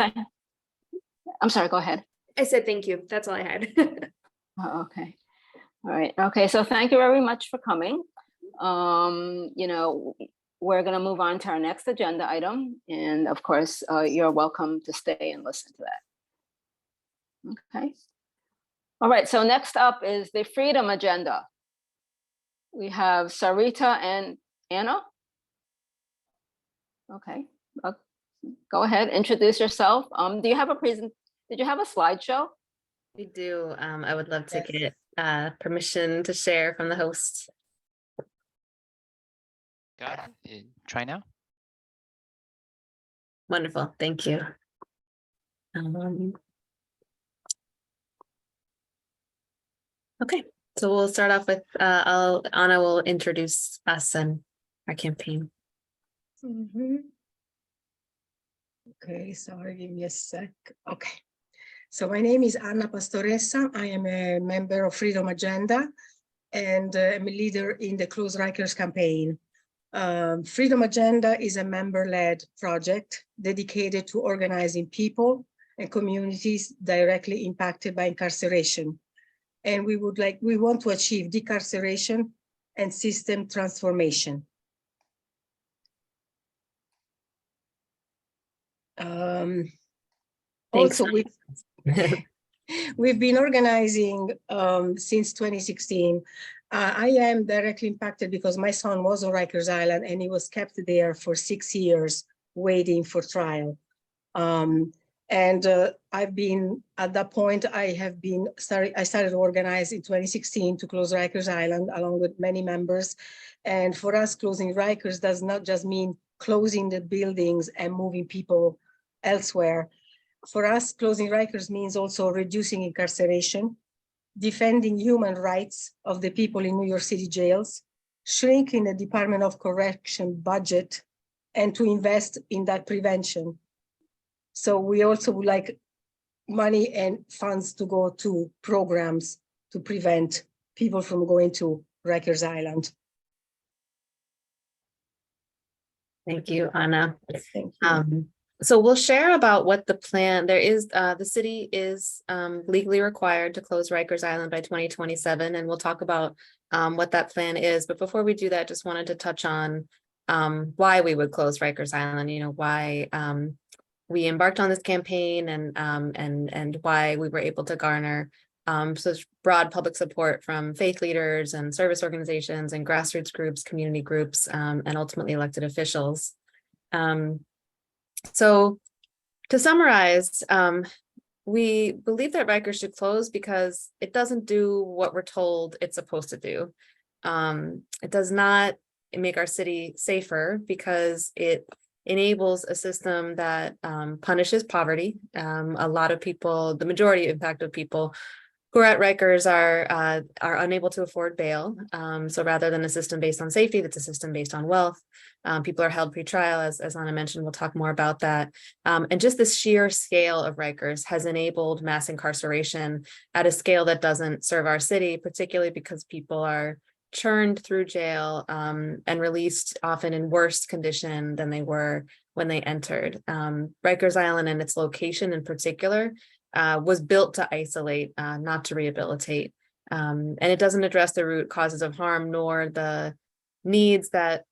I'm sorry, go ahead. I said thank you. That's all I had. Oh, okay. All right. Okay. So thank you very much for coming. You know, we're going to move on to our next agenda item. And of course, you're welcome to stay and listen to that. Okay. All right. So next up is the Freedom Agenda. We have Sarita and Anna. Okay, go ahead, introduce yourself. Do you have a did you have a slideshow? We do. I would love to Yes. get permission to share from the host. Got it. Try now. Wonderful, thank you. Okay, so we'll start off with Anna will introduce us and our campaign. Okay, sorry, give me a sec. Okay. So my name is Anna Pastoressa. I am a member of Freedom Agenda and I'm a leader in the Close Rikers campaign. Freedom Agenda is a member-led project dedicated to organizing people and communities directly impacted by incarceration. And we want to achieve decarceration and system transformation. Thanks. Also, we've been organizing since 2016. I am directly impacted because my son was on Rikers Island and he was kept there for 6 years waiting for trial. I've been, at that point, I started to organize in 2016 to close Rikers Island along with many members. And for us, closing Rikers does not just mean closing the buildings and moving people elsewhere. For us, closing Rikers means also reducing incarceration, defending human rights of the people in New York City jails, shrinking the Department of Correction budget, and to invest in that prevention. So we also would like money and funds to go to programs to prevent people from going to Rikers Island. Thank you, Anna. Thank you. So we'll share about what the plan, there is, the city is legally required to close Rikers Island by 2027, and we'll talk about what that plan is. But before we do that, just wanted to touch on why we would close Rikers Island, you know, why we embarked on this campaign and why we were able to garner such broad public support from faith leaders and service organizations and grassroots groups, community groups, and ultimately elected officials. So to summarize, we believe that Rikers should close because it doesn't do what we're told it's supposed to do. It does not make our city safer because it enables a system that punishes poverty. A lot of people, the majority, in fact, of people who are at Rikers are unable to afford bail. So rather than a system based on safety, that's a system based on wealth. People are held pre-trial, as Anna mentioned. We'll talk more about that. And just the sheer scale of Rikers has enabled mass incarceration at a scale that doesn't serve our city, particularly because people are churned through jail and released often in worse condition than they were when they entered. Rikers Island and its location in particular was built to isolate, not to rehabilitate. And it doesn't address the root causes of harm, nor the needs that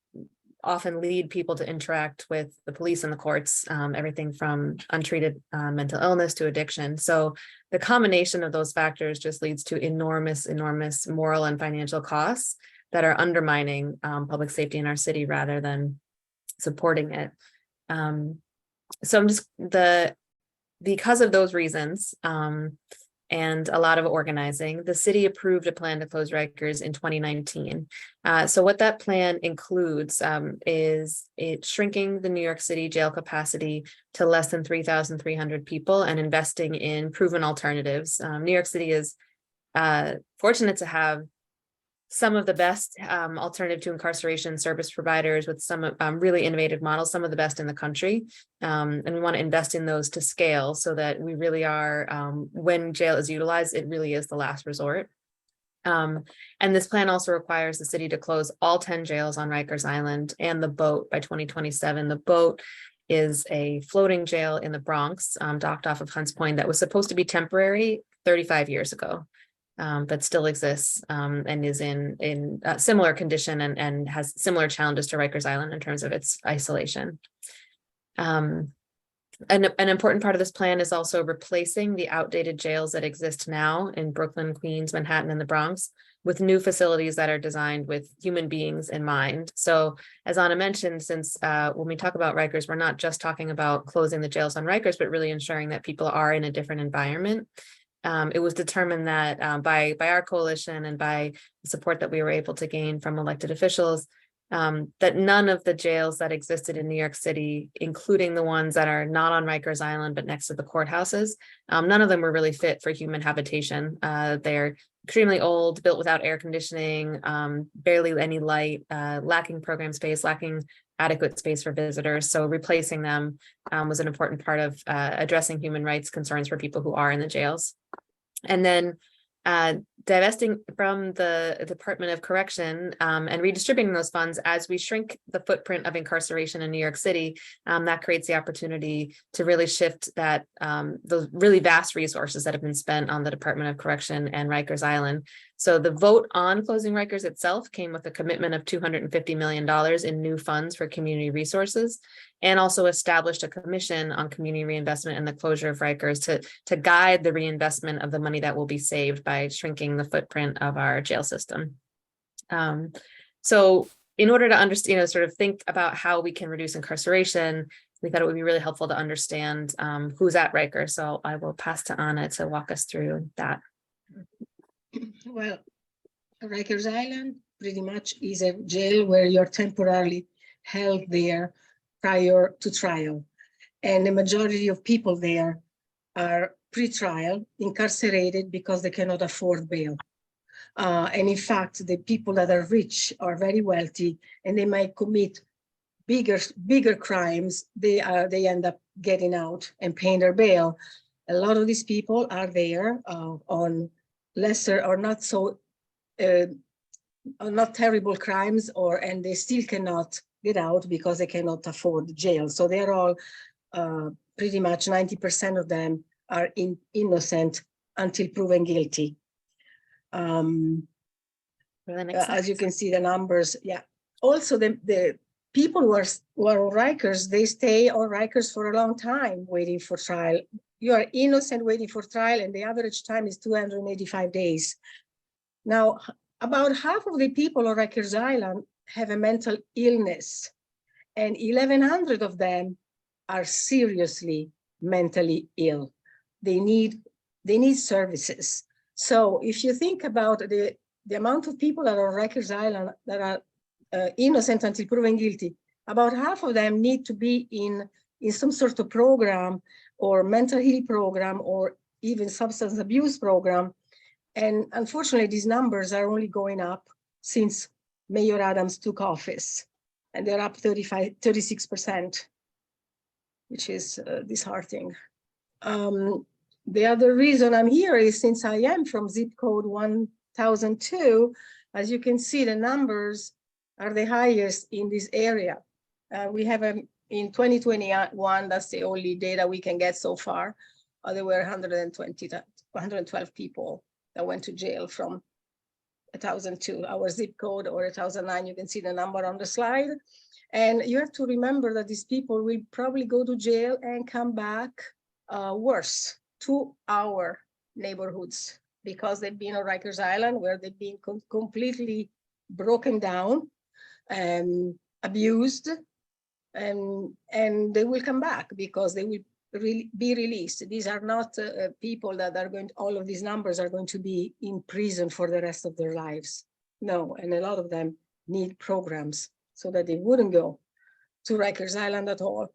often lead people to interact with the police and the courts, everything from untreated mental illness to addiction. So the combination of those factors just leads to enormous moral and financial costs that are undermining public safety in our city rather than supporting it. So because of those reasons, and a lot of organizing, the city approved a plan to close Rikers in 2019. So what that plan includes is it shrinking the New York City jail capacity to less than 3,300 people and investing in proven alternatives. New York City is fortunate to have some of the best alternative to incarceration service providers with some really innovative models, some of the best in the country. And we want to invest in those to scale so that we really are, when jail is utilized, it really is the last resort. And this plan also requires the city to close all 10 jails on Rikers Island and the Boat by 2027. The Boat is a floating jail in the Bronx, docked off of Hunts Point, that was supposed to be temporary 35 years ago. But still exists and is in a similar condition and has similar challenges to Rikers Island in terms of its isolation. An important part of this plan is also replacing the outdated jails that exist now in Brooklyn, Queens, Manhattan, and the Bronx with new facilities that are designed with human beings in mind. So as Anna mentioned, since when we talk about Rikers, we're not just talking about closing the jails on Rikers, but really ensuring that people are in a different environment. It was determined that by our coalition and by the support that we were able to gain from elected officials, that none of the jails that existed in New York City, including the ones that are not on Rikers Island, but next to the courthouses, none of them were really fit for human habitation. They're extremely old, built without air conditioning, barely any light, lacking program space, lacking adequate space for visitors. So replacing them was an important part of addressing human rights concerns for people who are in the jails. And then divesting from the Department of Correction and redistributing those funds as we shrink the footprint of incarceration in New York City, that creates the opportunity to really shift that those really vast resources that have been spent on the Department of Correction and Rikers Island. So the vote on closing Rikers itself came with a commitment of $250 million in new funds for community resources, and also established a commission on community reinvestment and the closure of Rikers to guide the reinvestment of the money that will be saved by shrinking the footprint of our jail system. So in order to understand, sort of think about how we can reduce incarceration, we thought it would be really helpful to understand who's at Rikers. So I will pass to Anna to walk us through that. Well, Rikers Island pretty much is a jail where you're temporarily held there prior to trial. And the majority of people there are pre-trial, incarcerated because they cannot afford bail. And in fact, the people that are rich are very wealthy and they might commit bigger crimes. They end up getting out and paying their bail. A lot of these people are there on lesser or not so not terrible crimes, and they still cannot get out because they cannot afford jail. So they're all pretty much 90% of them are innocent until proven guilty. As you can see the numbers, yeah. Also the people who are on Rikers, they stay on Rikers for a long time waiting for trial. You are innocent waiting for trial, and the average time is 285 days. Now, about half of the people on Rikers Island have a mental illness, and 1,100 of them are seriously mentally ill. They need services. So if you think about the amount of people that are on Rikers Island that are innocent until proven guilty, about half of them need to be in some sort of program or mental health program or even substance abuse program. And unfortunately, these numbers are only going up since Mayor Adams took office, and they're up 36%, which is disheartening. The other reason I'm here is since I am from zip code 1002, as you can see, the numbers are the highest in this area. We have in 2021, that's the only data we can get so far. There were 112 people that went to jail from 1002, our zip code, or 1009. You can see the number on the slide. And you have to remember that these people will probably go to jail and come back worse to our neighborhoods because they've been on Rikers Island, where they've been completely broken down and abused. And they will come back because they will really be released. These are not people that are going, all of these numbers are going to be in prison for the rest of their lives. No, and a lot of them need programs so that they wouldn't go to Rikers Island at all.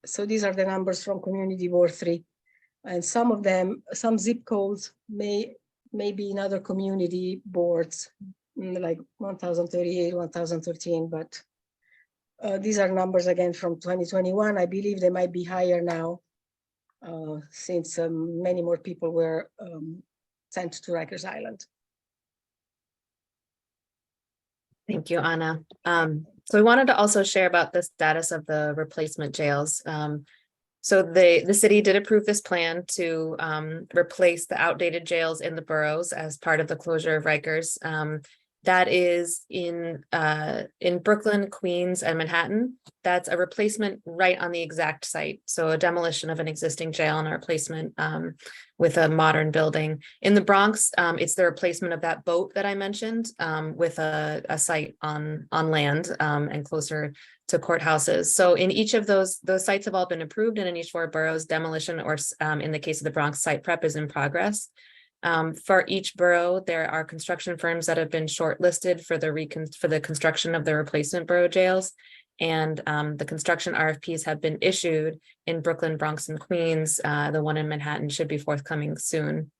So these are the numbers from Community Board 3. And some of them, some zip codes may be in other community boards, like 1038, 1013, but these are numbers again from 2021. I believe they might be higher now since many more people were sent to Rikers Island. Thank you, Anna. So we wanted to also share about the status of the replacement jails. So the city did approve this plan to replace the outdated jails in the boroughs as part of the closure of Rikers. That is in Brooklyn, Queens, and Manhattan. That's a replacement right on the exact site. So a demolition of an existing jail and a replacement with a modern building. In the Bronx, it's the replacement of that boat that I mentioned with a site on land and closer to courthouses. So in each of those sites have all been approved, and in each 4 boroughs, demolition or in the case of the Bronx, site prep is in progress. For each borough, there are construction firms that have been shortlisted for the construction of the replacement borough jails. And the construction RFPs have been issued in Brooklyn, Bronx, and Queens. The one in Manhattan should be forthcoming soon.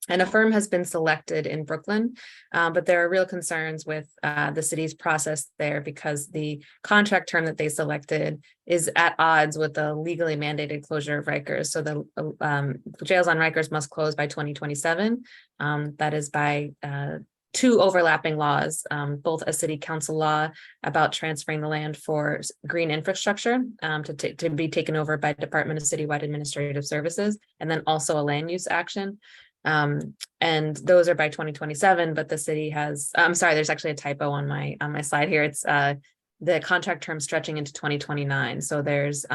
And a firm has been selected in Brooklyn, but there are real concerns with the city's process there because the contract term that they selected is at odds with the legally mandated closure of Rikers. So the jails on Rikers must close by 2027. That is by 2 overlapping laws, both a city council law about transferring the land for green infrastructure to be taken over by Department of Citywide Administrative Services, and then also a land use action. And those are by 2027, but the city has, I'm sorry, there's actually a typo on my slide here. It's the contract term stretching into 2029. So there's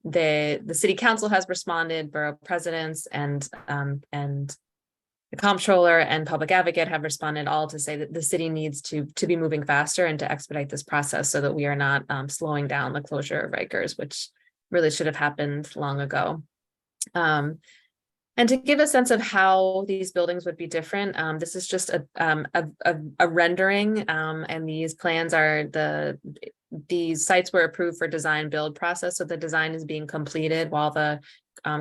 the city council has responded, borough presidents and the comptroller and public advocate have responded all to say that the city needs to be moving faster and to expedite this process so that we are not slowing down the closure of Rikers, which really should have happened long ago. And to give a sense of how these buildings would be different, this is just a rendering, and these plans are these sites were approved for design build process, so the design is being completed while the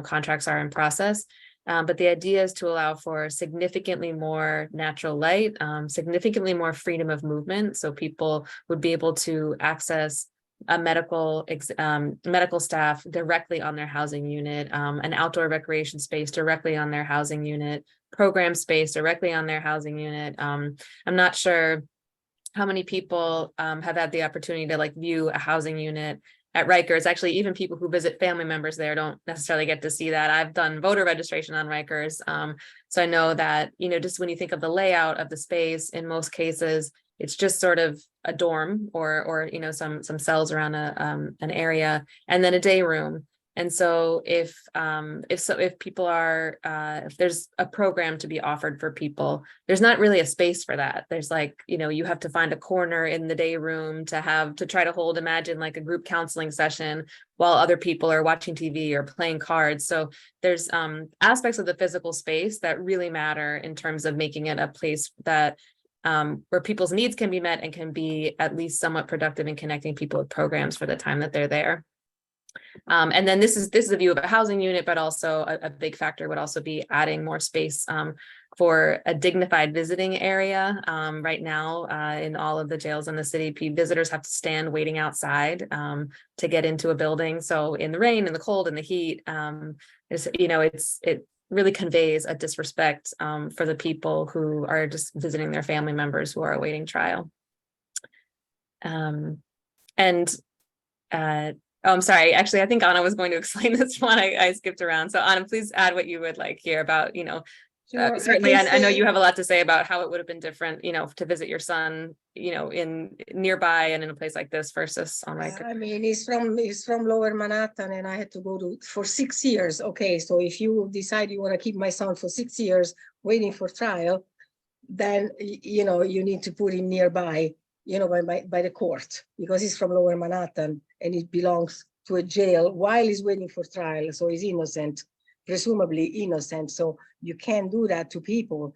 contracts are in process. But the idea is to allow for significantly more natural light, significantly more freedom of movement, so people would be able to access a medical staff directly on their housing unit, an outdoor recreation space directly on their housing unit, program space directly on their housing unit. I'm not sure how many people have had the opportunity to view a housing unit at Rikers. Actually, even people who visit family members there don't necessarily get to see that. I've done voter registration on Rikers. So I know that, just when you think of the layout of the space, in most cases, it's just sort of a dorm or some cells around an area, and then a day room. And so if people are if there's a program to be offered for people, there's not really a space for that. There's you have to find a corner in the day room to try to hold, imagine like a group counseling session while other people are watching TV or playing cards. So there's aspects of the physical space that really matter in terms of making it a place that where people's needs can be met and can be at least somewhat productive in connecting people with programs for the time that they're there. And then this is a view of a housing unit, but also a big factor would also be adding more space for a dignified visiting area. Right now, in all of the jails in the city, visitors have to stand waiting outside to get into a building. So in the rain, in the cold, in the heat, it really conveys a disrespect for the people who are just visiting their family members who are awaiting trial. I'm sorry, actually, I think Anna was going to explain this one. I skipped around. So Anna, please add what you would like here about, Sure. certainly I know you have a lot to say about how it would have been different, to visit your son, in nearby and in a place like this versus on Rikers. I mean, he's from Lower Manhattan, and I had to go for 6 years. Okay, so if you decide you want to keep my son for 6 years waiting for trial, then you need to put him nearby, by the court, because he's from Lower Manhattan and it belongs to a jail while he's waiting for trial. So he's innocent, presumably innocent. So you can't do that to people.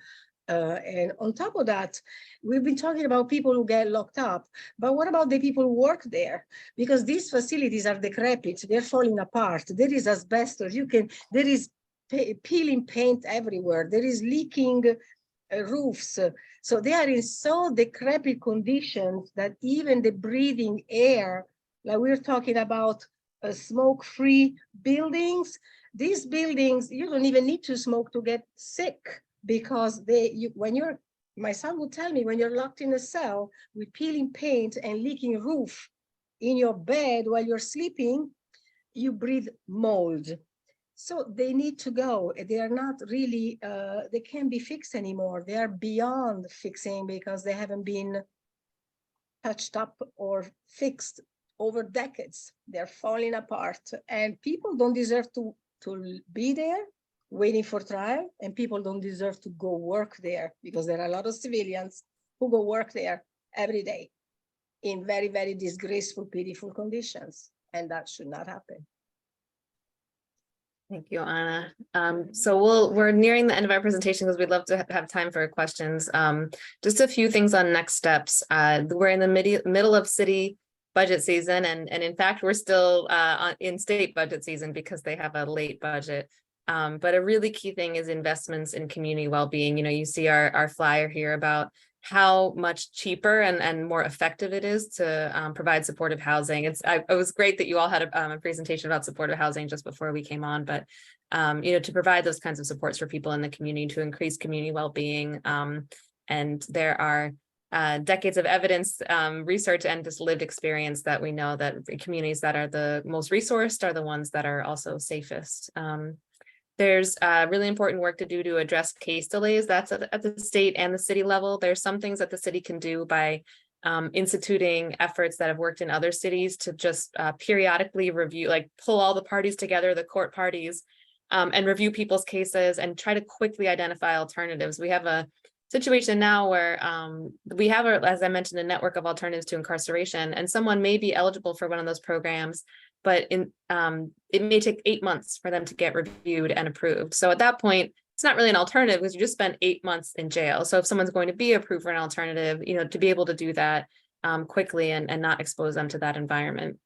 And on top of that, we've been talking about people who get locked up, but what about the people who work there? Because these facilities are decrepit, they're falling apart. There is asbestos, there is peeling paint everywhere. There is leaking roofs. So they are in so decrepit conditions that even the breathing air, like we're talking about smoke-free buildings, these buildings, you don't even need to smoke to get sick, because my son would tell me, when you're locked in a cell with peeling paint and leaking roof in your bed while you're sleeping, you breathe mold. So they need to go. They are not really, they can't be fixed anymore. They are beyond fixing because they haven't been touched up or fixed over decades. They're falling apart, and people don't deserve to be there waiting for trial, and people don't deserve to go work there because there are a lot of civilians who go work there every day in very, very disgraceful, pitiful conditions, and that should not happen. Thank you, Anna. So we're nearing the end of our presentation because we'd love to have time for questions. Just a few things on next steps. We're in the middle of city budget season, and in fact, we're still in state budget season because they have a late budget. But a really key thing is investments in community well-being. You know, you see our flyer here about how much cheaper and more effective it is to provide supportive housing. It was great that you all had a presentation about supportive housing just before we came on, but you know, to provide those kinds of supports for people in the community to increase community well-being. And there are decades of evidence, research, and just lived experience that we know that communities that are the most resourced are the ones that are also safest. There's really important work to do to address case delays. That's at the state and the city level. There's some things that the city can do by instituting efforts that have worked in other cities to just periodically review, like pull all the parties together, the court parties, and review people's cases and try to quickly identify alternatives. We have a situation now where we have, as I mentioned, a network of alternatives to incarceration, and someone may be eligible for one of those programs, but it may take 8 months for them to get reviewed and approved. So at that point, it's not really an alternative because you just spent 8 months in jail. So if someone's going to be approved for an alternative, you know, to be able to do that quickly and not expose them to that environment.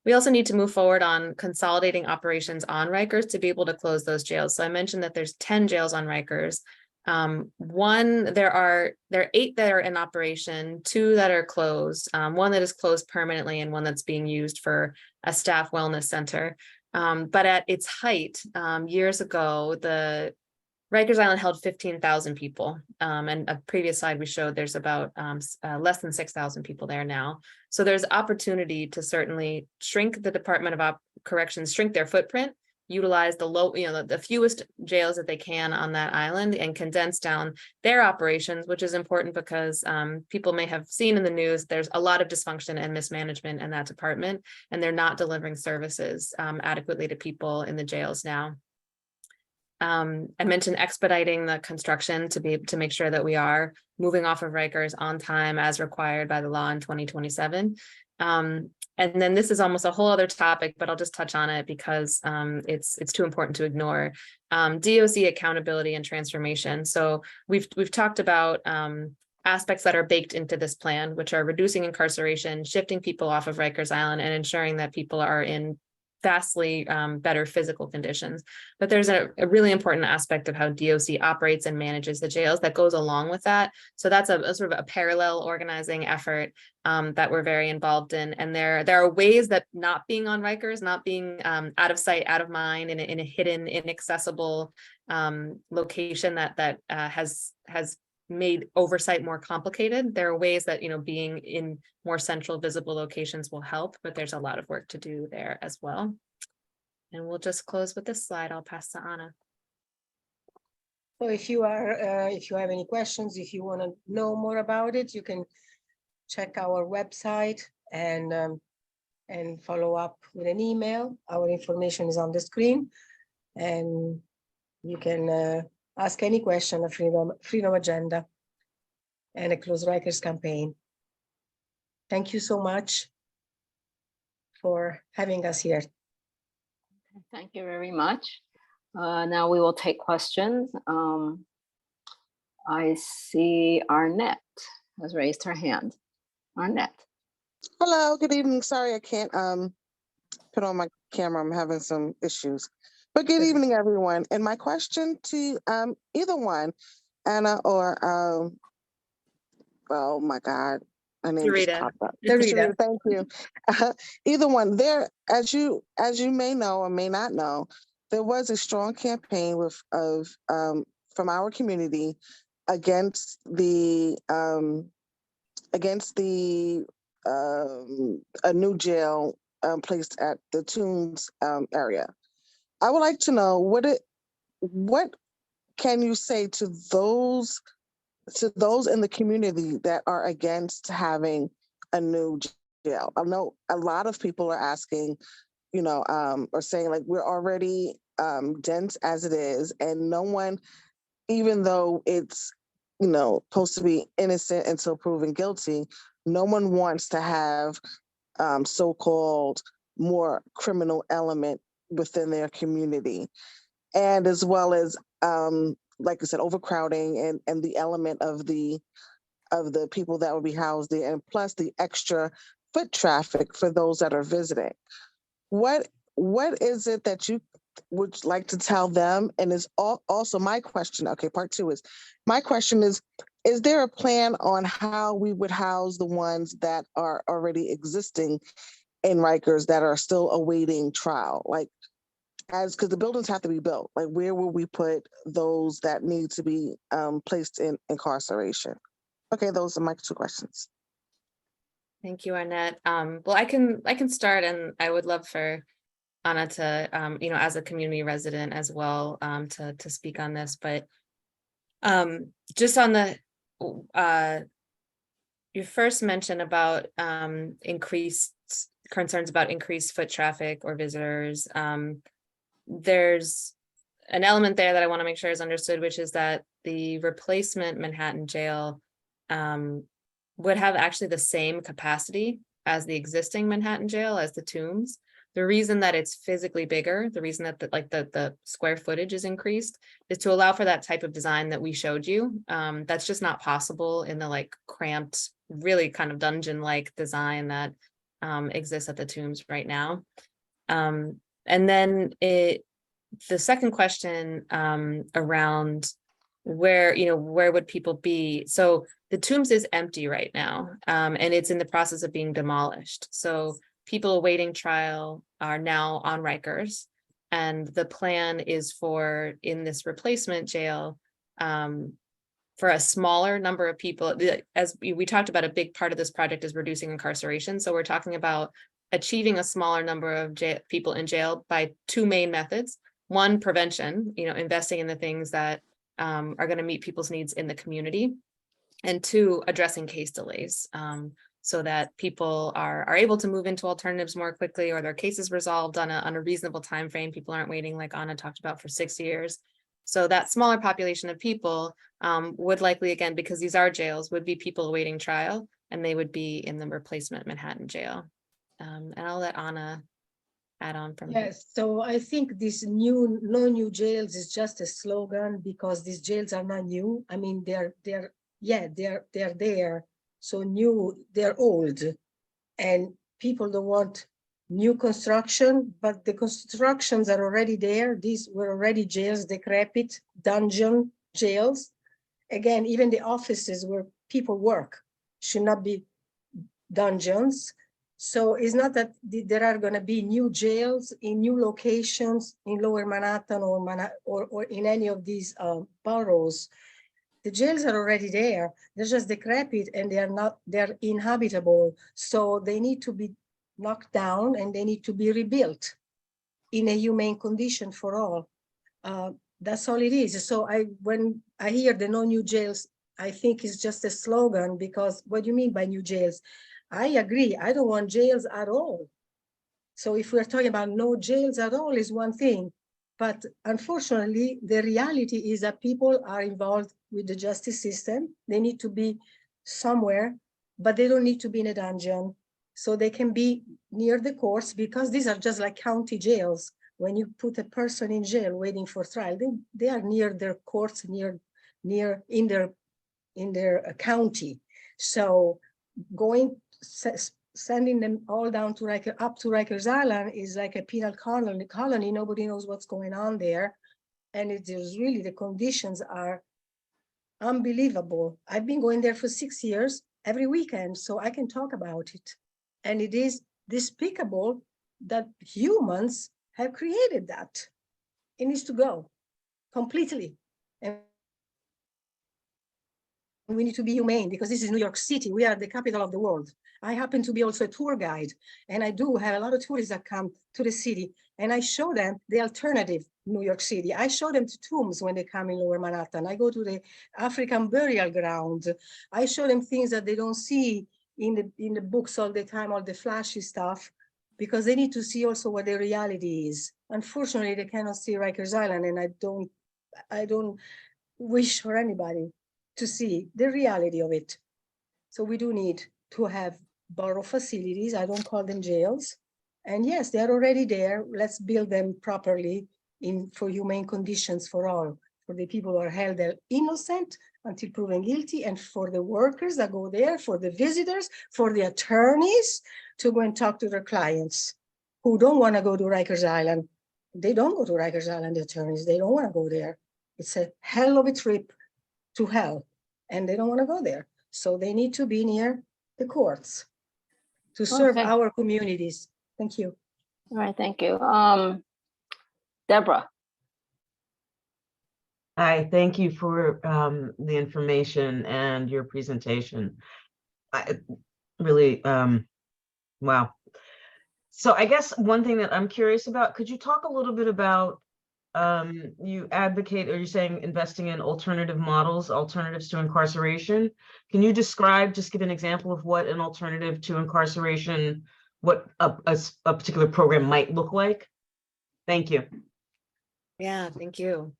We also need to move forward on consolidating operations on Rikers to be able to close those jails. So I mentioned that there's 10 jails on Rikers. There are 8 that are in operation, 2 that are closed, 1 that is closed permanently, and 1 that's being used for a staff wellness center. But at its height, years ago, the Rikers Island held 15,000 people. And a previous slide we showed there's about less than 6,000 people there now. So there's opportunity to certainly shrink the Department of Corrections, shrink their footprint, utilize the fewest jails that they can on that island, and condense down their operations, which is important because people may have seen in the news there's a lot of dysfunction and mismanagement in that department, and they're not delivering services adequately to people in the jails now. I mentioned expediting the construction to make sure that we are moving off of Rikers on time as required by the law in 2027. And then this is almost a whole other topic, but I'll just touch on it because it's too important to ignore. DOC accountability and transformation. So we've talked about aspects that are baked into this plan, which are reducing incarceration, shifting people off of Rikers Island, and ensuring that people are in vastly better physical conditions. But there's a really important aspect of how DOC operates and manages the jails that goes along with that. So that's a sort of a parallel organizing effort that we're very involved in. And there are ways that not being on Rikers, not being out of sight, out of mind, in a hidden, inaccessible location that has made oversight more complicated. There are ways that, you know, being in more central visible locations will help, but there's a lot of work to do there as well. And we'll just close with this slide. I'll pass to Anna. So if you have any questions, if you want to know more about it, you can check our website and follow up with an email. Our information is on the screen, and you can ask any question of Freedom Agenda and a Close Rikers campaign. Thank you so much for having us here. Thank you very much. Now we will take questions. I see Arnett has raised her hand. Arnett. Hello, good evening. Sorry, I can't put on my camera. I'm having some issues. But good evening, everyone. And my question to either one, Anna or oh my God, my name just popped up. Sarita, thank you. Either one. There, as you may know or may not know, there was a strong campaign from our community against the a new jail placed at the Tombs area. I would like to know what can you say to those in the community that are against having a new jail? I know a lot of people are asking, or saying like we're already dense as it is, and no one, even though it's supposed to be innocent until proven guilty, no one wants to have so-called more criminal element within their community, and as well as like I said, overcrowding and the element of the people that will be housed there, and plus the extra foot traffic for those that are visiting. What is it that you would like to tell them? And is also my question, okay, part two is, my question is there a plan on how we would house the ones that are already existing in Rikers that are still awaiting trial? Like, because the buildings have to be built, like where will we put those that need to be placed in incarceration? Okay, those are my two questions. Thank you, Arnett. Well, I can start, and I would love for Anna to, as a community resident as well, to speak on this. But just on the your first mention about increased concerns about increased foot traffic or visitors, there's an element there that I want to make sure is understood, which is that the replacement Manhattan jail would have actually the same capacity as the existing Manhattan jail, as the Tombs. The reason that it's physically bigger, the reason that the square footage is increased, is to allow for that type of design that we showed you. That's just not possible in the cramped, really kind of dungeon-like design that exists at the Tombs right now. And then the second question around where would people be? So the Tombs is empty right now, and it's in the process of being demolished. So people awaiting trial are now on Rikers, and the plan is for, in this replacement jail, for a smaller number of people. As we talked about, a big part of this project is reducing incarceration. So we're talking about achieving a smaller number of people in jail by two main methods. One, prevention, investing in the things that are going to meet people's needs in the community. And two, addressing case delays, so that people are able to move into alternatives more quickly, or their cases resolved on a reasonable time frame. People aren't waiting, like Anna talked about, for 6 years. So that smaller population of people would likely, again, because these are jails, would be people awaiting trial, and they would be in the replacement Manhattan jail. And I'll let Anna add on from here. Yes, so I think this no new jails is just a slogan, because these jails are not new. I mean, they're there. So new, they're old, and people don't want new construction, but the constructions are already there. These were already jails, decrepit dungeon jails. Again, even the offices where people work should not be dungeons. So it's not that there are going to be new jails in new locations in Lower Manhattan or in any of these boroughs. The jails are already there. They're just decrepit, and they're inhabitable. So they need to be knocked down, and they need to be rebuilt in a humane condition for all. That's all it is. So when I hear the no new jails, I think it's just a slogan, because what do you mean by new jails? I agree. I don't want jails at all. So if we're talking about no jails at all is one thing, but unfortunately, the reality is that people are involved with the justice system. They need to be somewhere, but they don't need to be in a dungeon. So they can be near the courts, because these are just like county jails. When you put a person in jail waiting for trial, they are near their courts, in their county. So sending them all down to up to Rikers Island is like a penal colony. Nobody knows what's going on there. And it is really, the conditions are unbelievable. I've been going there for 6 years every weekend, so I can talk about it. And it is despicable that humans have created that. It needs to go completely. And we need to be humane because this is New York City. We are the capital of the world. I happen to be also a tour guide, and I do have a lot of tourists that come to the city, and I show them the alternative New York City. I show them to tombs when they come in Lower Manhattan. I go to the African burial ground. I show them things that they don't see in the books all the time, all the flashy stuff, because they need to see also what the reality is. Unfortunately, they cannot see Rikers Island, and I don't wish for anybody to see the reality of it. So we do need to have borough facilities. I don't call them jails. And yes, they are already there. Let's build them properly for humane conditions for all, for the people who are held innocent until proven guilty, and for the workers that go there, for the visitors, for the attorneys to go and talk to their clients who don't want to go to Rikers Island. They don't go to Rikers Island, the attorneys. They don't want to go there. It's a hell of a trip to hell, and they don't want to go there. So they need to be near the courts to serve Okay. our communities. Thank you. All right, thank you. Deborah. Hi, thank you for the information and your presentation. I really, wow. So I guess one thing that I'm curious about, could you talk a little bit about, you advocate, or you're saying investing in alternative models, alternatives to incarceration. Can you describe, just give an example of what an alternative to incarceration, what a particular program might look like? Thank you. Yeah, thank you.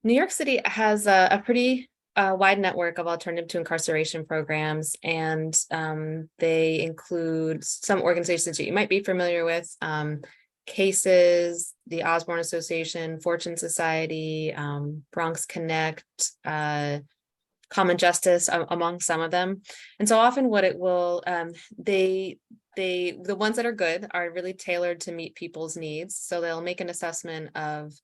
New York City has a pretty wide network of alternative to incarceration programs, and they include some organizations that you might be familiar with, CASES, the Osborne Association, Fortune Society, Bronx Connect, Common Justice, among some of them. And so often what it will, the ones that are good are really tailored to meet people's needs. So they'll make an assessment of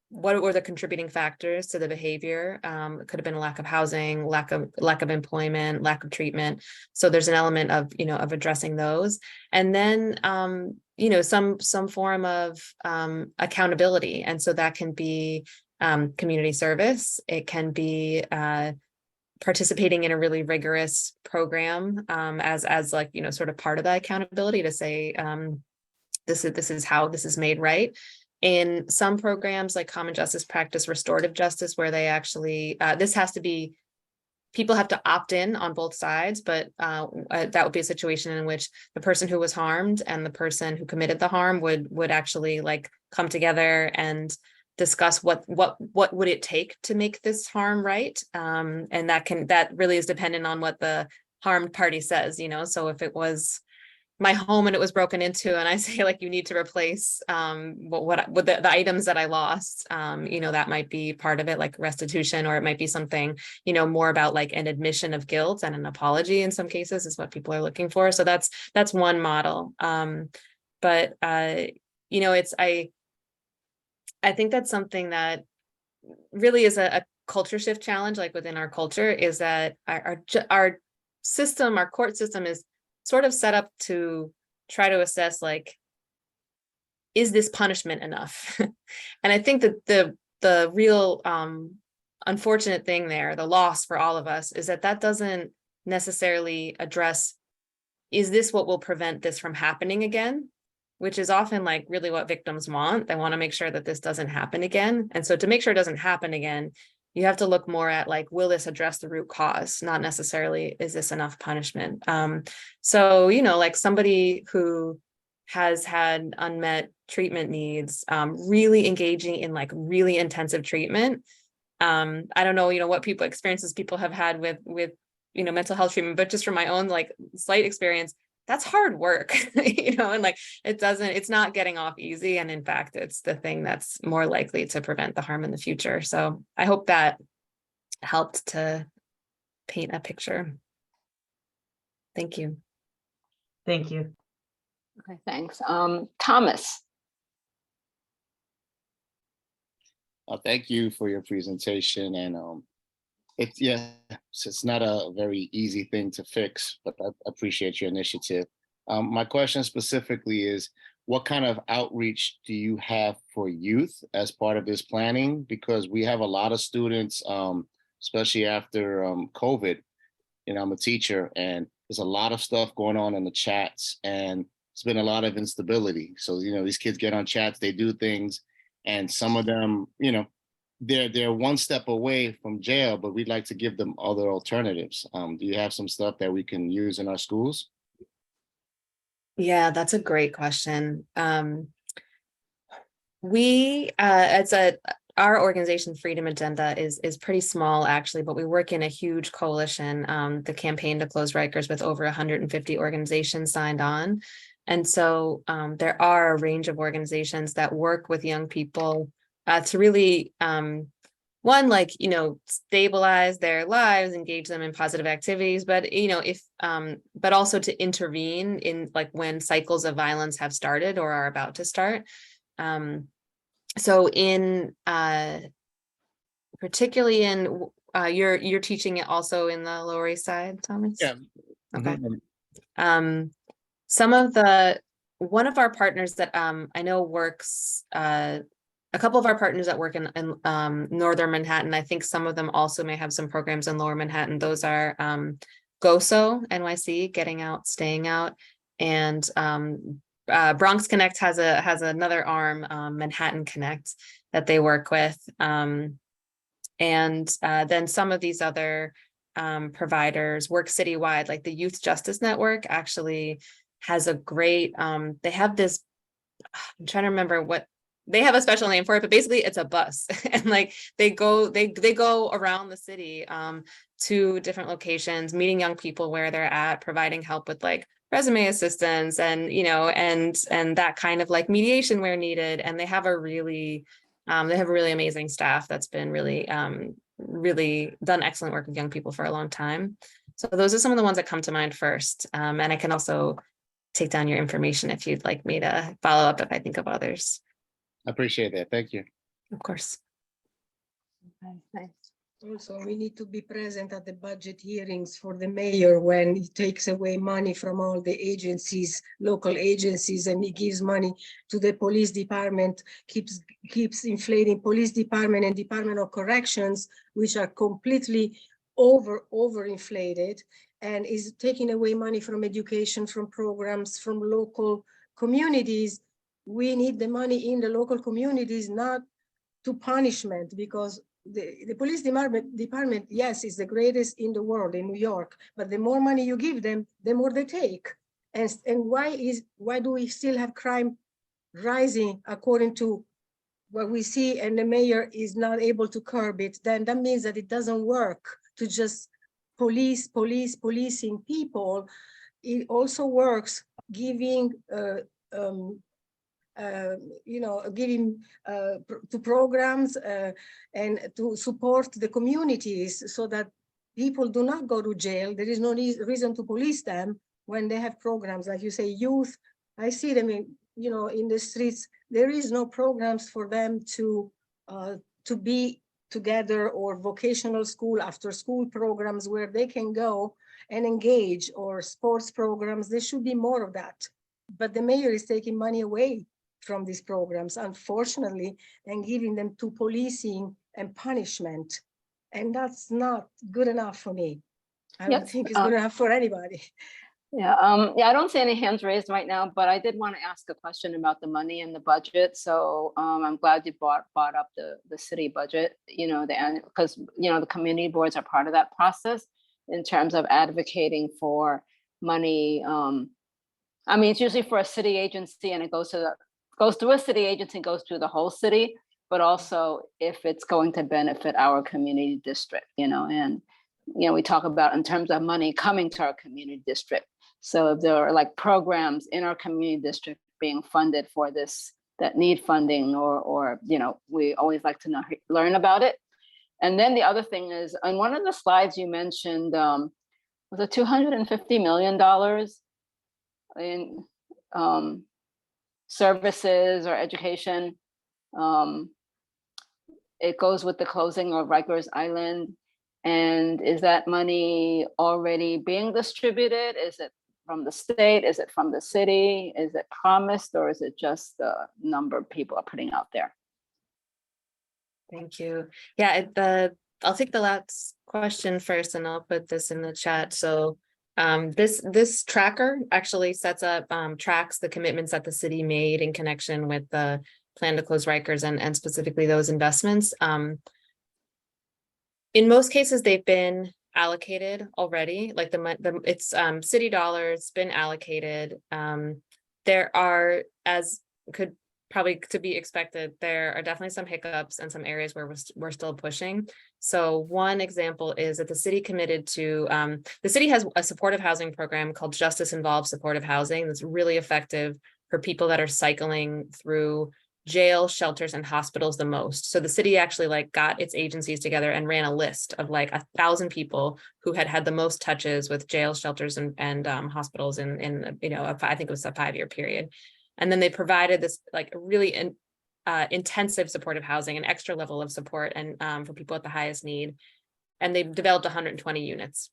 what were the contributing factors to the behavior. It could have been a lack of housing, lack of employment, lack of treatment. So there's an element of, of addressing those. And then, some form of accountability. And so that can be community service. It can be participating in a really rigorous program as like, sort of part of that accountability to say, this is how this is made right. In some programs like Common Justice Practice Restorative Justice, where they actually, this has to be, people have to opt in on both sides, but that would be a situation in which the person who was harmed and the person who committed the harm would actually like come together and discuss what would it take to make this harm right. And that really is dependent on what the harmed party says, so if it was my home and it was broken into, and I say like, you need to replace what the items that I lost, that might be part of it, like restitution, or it might be something, more about like an admission of guilt and an apology in some cases is what people are looking for. So that's one model. But I think that's something that really is a culture shift challenge, like within our culture, is that our system, our court system is sort of set up to try to assess, like, is this punishment enough? And I think that the real unfortunate thing there, the loss for all of us, is that doesn't necessarily address, is this what will prevent this from happening again? Which is often like really what victims want. They want to make sure that this doesn't happen again. And so to make sure it doesn't happen again, you have to look more at like, will this address the root cause? Not necessarily, is this enough punishment? So, like somebody who has had unmet treatment needs, really engaging in like really intensive treatment. I don't know, what experiences people have had with mental health treatment, but just from my own like slight experience, that's hard work, and like it's not getting off easy. And in fact, it's the thing that's more likely to prevent the harm in the future. So I hope that helped to paint a picture. Thank you. Thank you. Okay, thanks. Thomas. Thank you for your presentation, and it's not a very easy thing to fix, but I appreciate your initiative. My question specifically is, what kind of outreach do you have for youth as part of this planning? Because we have a lot of students especially after COVID. You know, I'm a teacher, and there's a lot of stuff going on in the chats, and it's been a lot of instability. So, you know, these kids get on chats, they do things, and some of them, you know, they're one step away from jail, but we'd like to give them other alternatives. Do you have some stuff that we can use in our schools? Yeah, that's a great question. Our organization Freedom Agenda is pretty small actually, but we work in a huge coalition, the Campaign to Close Rikers, with over 150 organizations signed on. And so there are a range of organizations that work with young people to really, one, like, you know, stabilize their lives, engage them in positive activities, but, you know, but also to intervene in like when cycles of violence have started or are about to start. So particularly in, you're teaching it also in the Lower East Side, Thomas? Yeah. Okay. Mhm. One of our partners that I know works, a couple of our partners that work in Northern Manhattan, I think some of them also may have some programs in Lower Manhattan. Those are GOSO NYC, Getting Out, Staying Out, and Bronx Connect has another arm, Manhattan Connect, that they work with. And then some of these other providers work citywide, like the Youth Justice Network actually has a great, they have this, I'm trying to remember what, they have a special name for it, but basically it's a bus. And like they go around the city to different locations, meeting young people where they're at, providing help with like resume assistance and, you know, and that kind of like mediation where needed. And they have a really amazing staff that's been really done excellent work with young people for a long time. So those are some of the ones that come to mind first. And I can also take down your information if you'd like me to follow up if I think of others. I appreciate that. Thank you. Of course. Also, we need to be present at the budget hearings for the mayor when he takes away money from all the agencies, local agencies, and he gives money to the police department, keeps inflating police department and Department of Corrections, which are completely overinflated, and is taking away money from education, from programs, from local communities. We need the money in the local communities, not to punishment, because the police department, yes, is the greatest in the world in New York, but the more money you give them, the more they take. And why do we still have crime rising according to what we see, and the mayor is not able to curb it? Then that means that it doesn't work to just policing people. It also works giving giving to programs and to support the communities so that people do not go to jail. There is no reason to police them when they have programs, like you say, youth. I see them in the streets. There is no programs for them to be together, or vocational school, after school programs where they can go and engage, or sports programs. There should be more of that. But the mayor is taking money away from these programs, unfortunately, and giving them to policing and punishment. And that's not good enough for me. I don't think it's good enough for anybody. Yeah, I don't see any hands raised right now, but I did want to ask a question about the money and the budget. So I'm glad you brought up the city budget, because the community boards are part of that process in terms of advocating for money. It's usually for a city agency, and it goes through a city agency, goes through the whole city, but also if it's going to benefit our community district, and we talk about in terms of money coming to our community district. So if there are like programs in our community district being funded for this that need funding, or we always like to learn about it. And then the other thing is, on one of the slides you mentioned, was it $250 million in services or education. It goes with the closing of Rikers Island. And is that money already being distributed? Is it from the state? Is it from the city? Is it promised, or is it just the number of people are putting out there? Thank you. Yeah, I'll take the last question first and I'll put this in the chat. So this tracker actually sets up, tracks the commitments that the city made in connection with the plan to close Rikers and specifically those investments. In most cases, they've been allocated already, like it's city dollars been allocated. There are, as could probably to be expected, there are definitely some hiccups and some areas where we're still pushing. So one example is that the city committed to, the city has a supportive housing program called Justice Involved Supportive Housing that's really effective for people that are cycling through jail, shelters, and hospitals the most. So the city actually got its agencies together and ran a list of 1,000 people who had the most touches with jail, shelters, and hospitals in I think it was a 5-year period. And then they provided this really intensive supportive housing, an extra level of support and for people at the highest need. And they developed 120 units.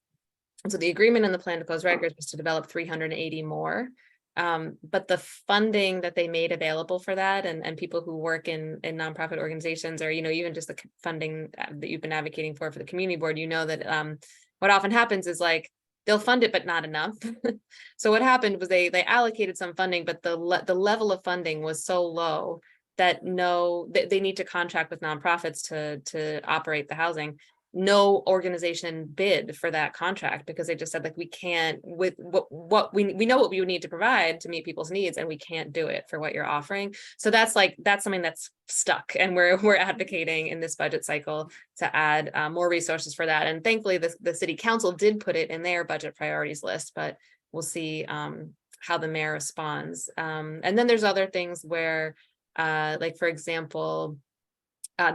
And so the agreement in the plan to close Rikers was to develop 380 more. But the funding that they made available for that and people who work in nonprofit organizations, or, even just the funding that you've been advocating for the community board, that what often happens is they'll fund it, but not enough. So what happened was they allocated some funding, but the level of funding was so low that they need to contract with nonprofits to operate the housing. No organization bid for that contract because they just said we can't, with what we know what we would need to provide to meet people's needs, and we can't do it for what you're offering. So that's something that's stuck, and we're advocating in this budget cycle to add more resources for that. And thankfully the city council did put it in their budget priorities list, but we'll see how the mayor responds. And then there's other things where for example,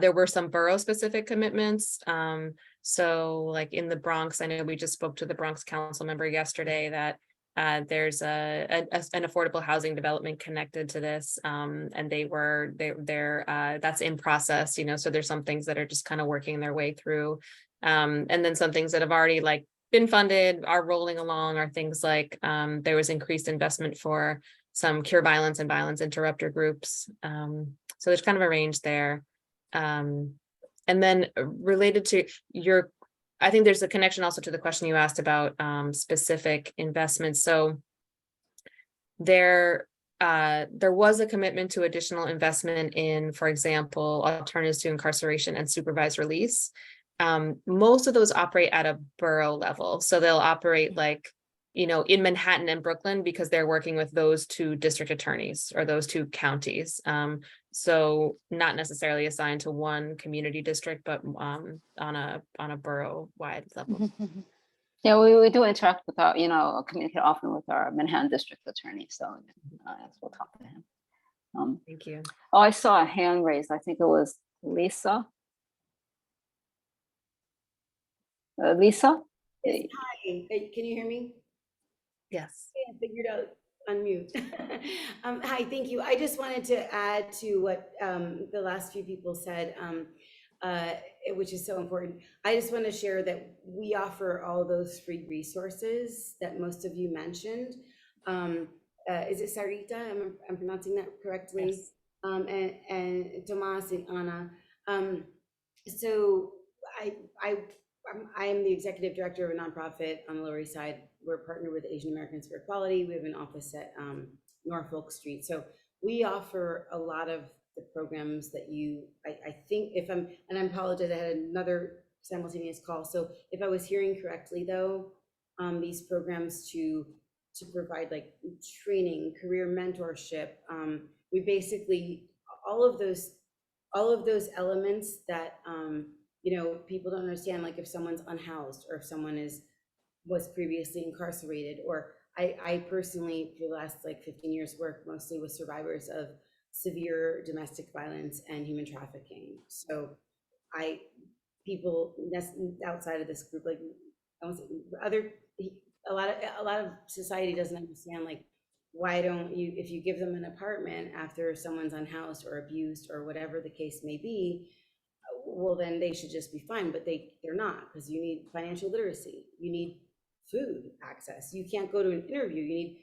there were some borough specific commitments. So in the Bronx, I know we just spoke to the Bronx council member yesterday that there's an affordable housing development connected to this. And that's in process, so there's some things that are just kind of working their way through. And then some things that have already been funded are rolling along are things there was increased investment for some cure violence and violence interrupter groups. So there's kind of a range there. And then related to I think there's a connection also to the question you asked about specific investments. So there was a commitment to additional investment in, for example, alternatives to incarceration and supervised release. Most of those operate at a borough level. So they'll operate in Manhattan and Brooklyn because they're working with those two district attorneys or those two counties. So not necessarily assigned to one community district, but on a borough-wide level. Yeah, we do interact with our, communicate often with our Manhattan district attorney. So we'll talk to him. Thank you. Oh, I saw a hand raised. I think it was Lisa. Lisa? Hi, can you hear me? Yes. I figured out unmute. Hi, thank you. I just wanted to add to what the last few people said, which is so important. I just want to share that we offer all those free resources that most of you mentioned. Is it Sarita? I'm pronouncing that correctly? Yes. And Tomas and Anna. So I am the executive director of a nonprofit on the Lower East Side. We're partnered with Asian Americans for Equality. We have an office at Norfolk Street. So we offer a lot of the programs that I think and I apologize, I had another simultaneous call. So if I was hearing correctly though, these programs to provide training, career mentorship, we basically, all of those elements that, people don't understand, if someone's unhoused or if someone was previously incarcerated, or I personally, for the last 15 years, work mostly with survivors of severe domestic violence and human trafficking. So people outside of this group, a lot of society doesn't understand, why don't you, if you give them an apartment after someone's unhoused or abused or whatever the case may be, well, then they should just be fine, but they're not, because you need financial literacy, you need food access, you can't go to an interview, you need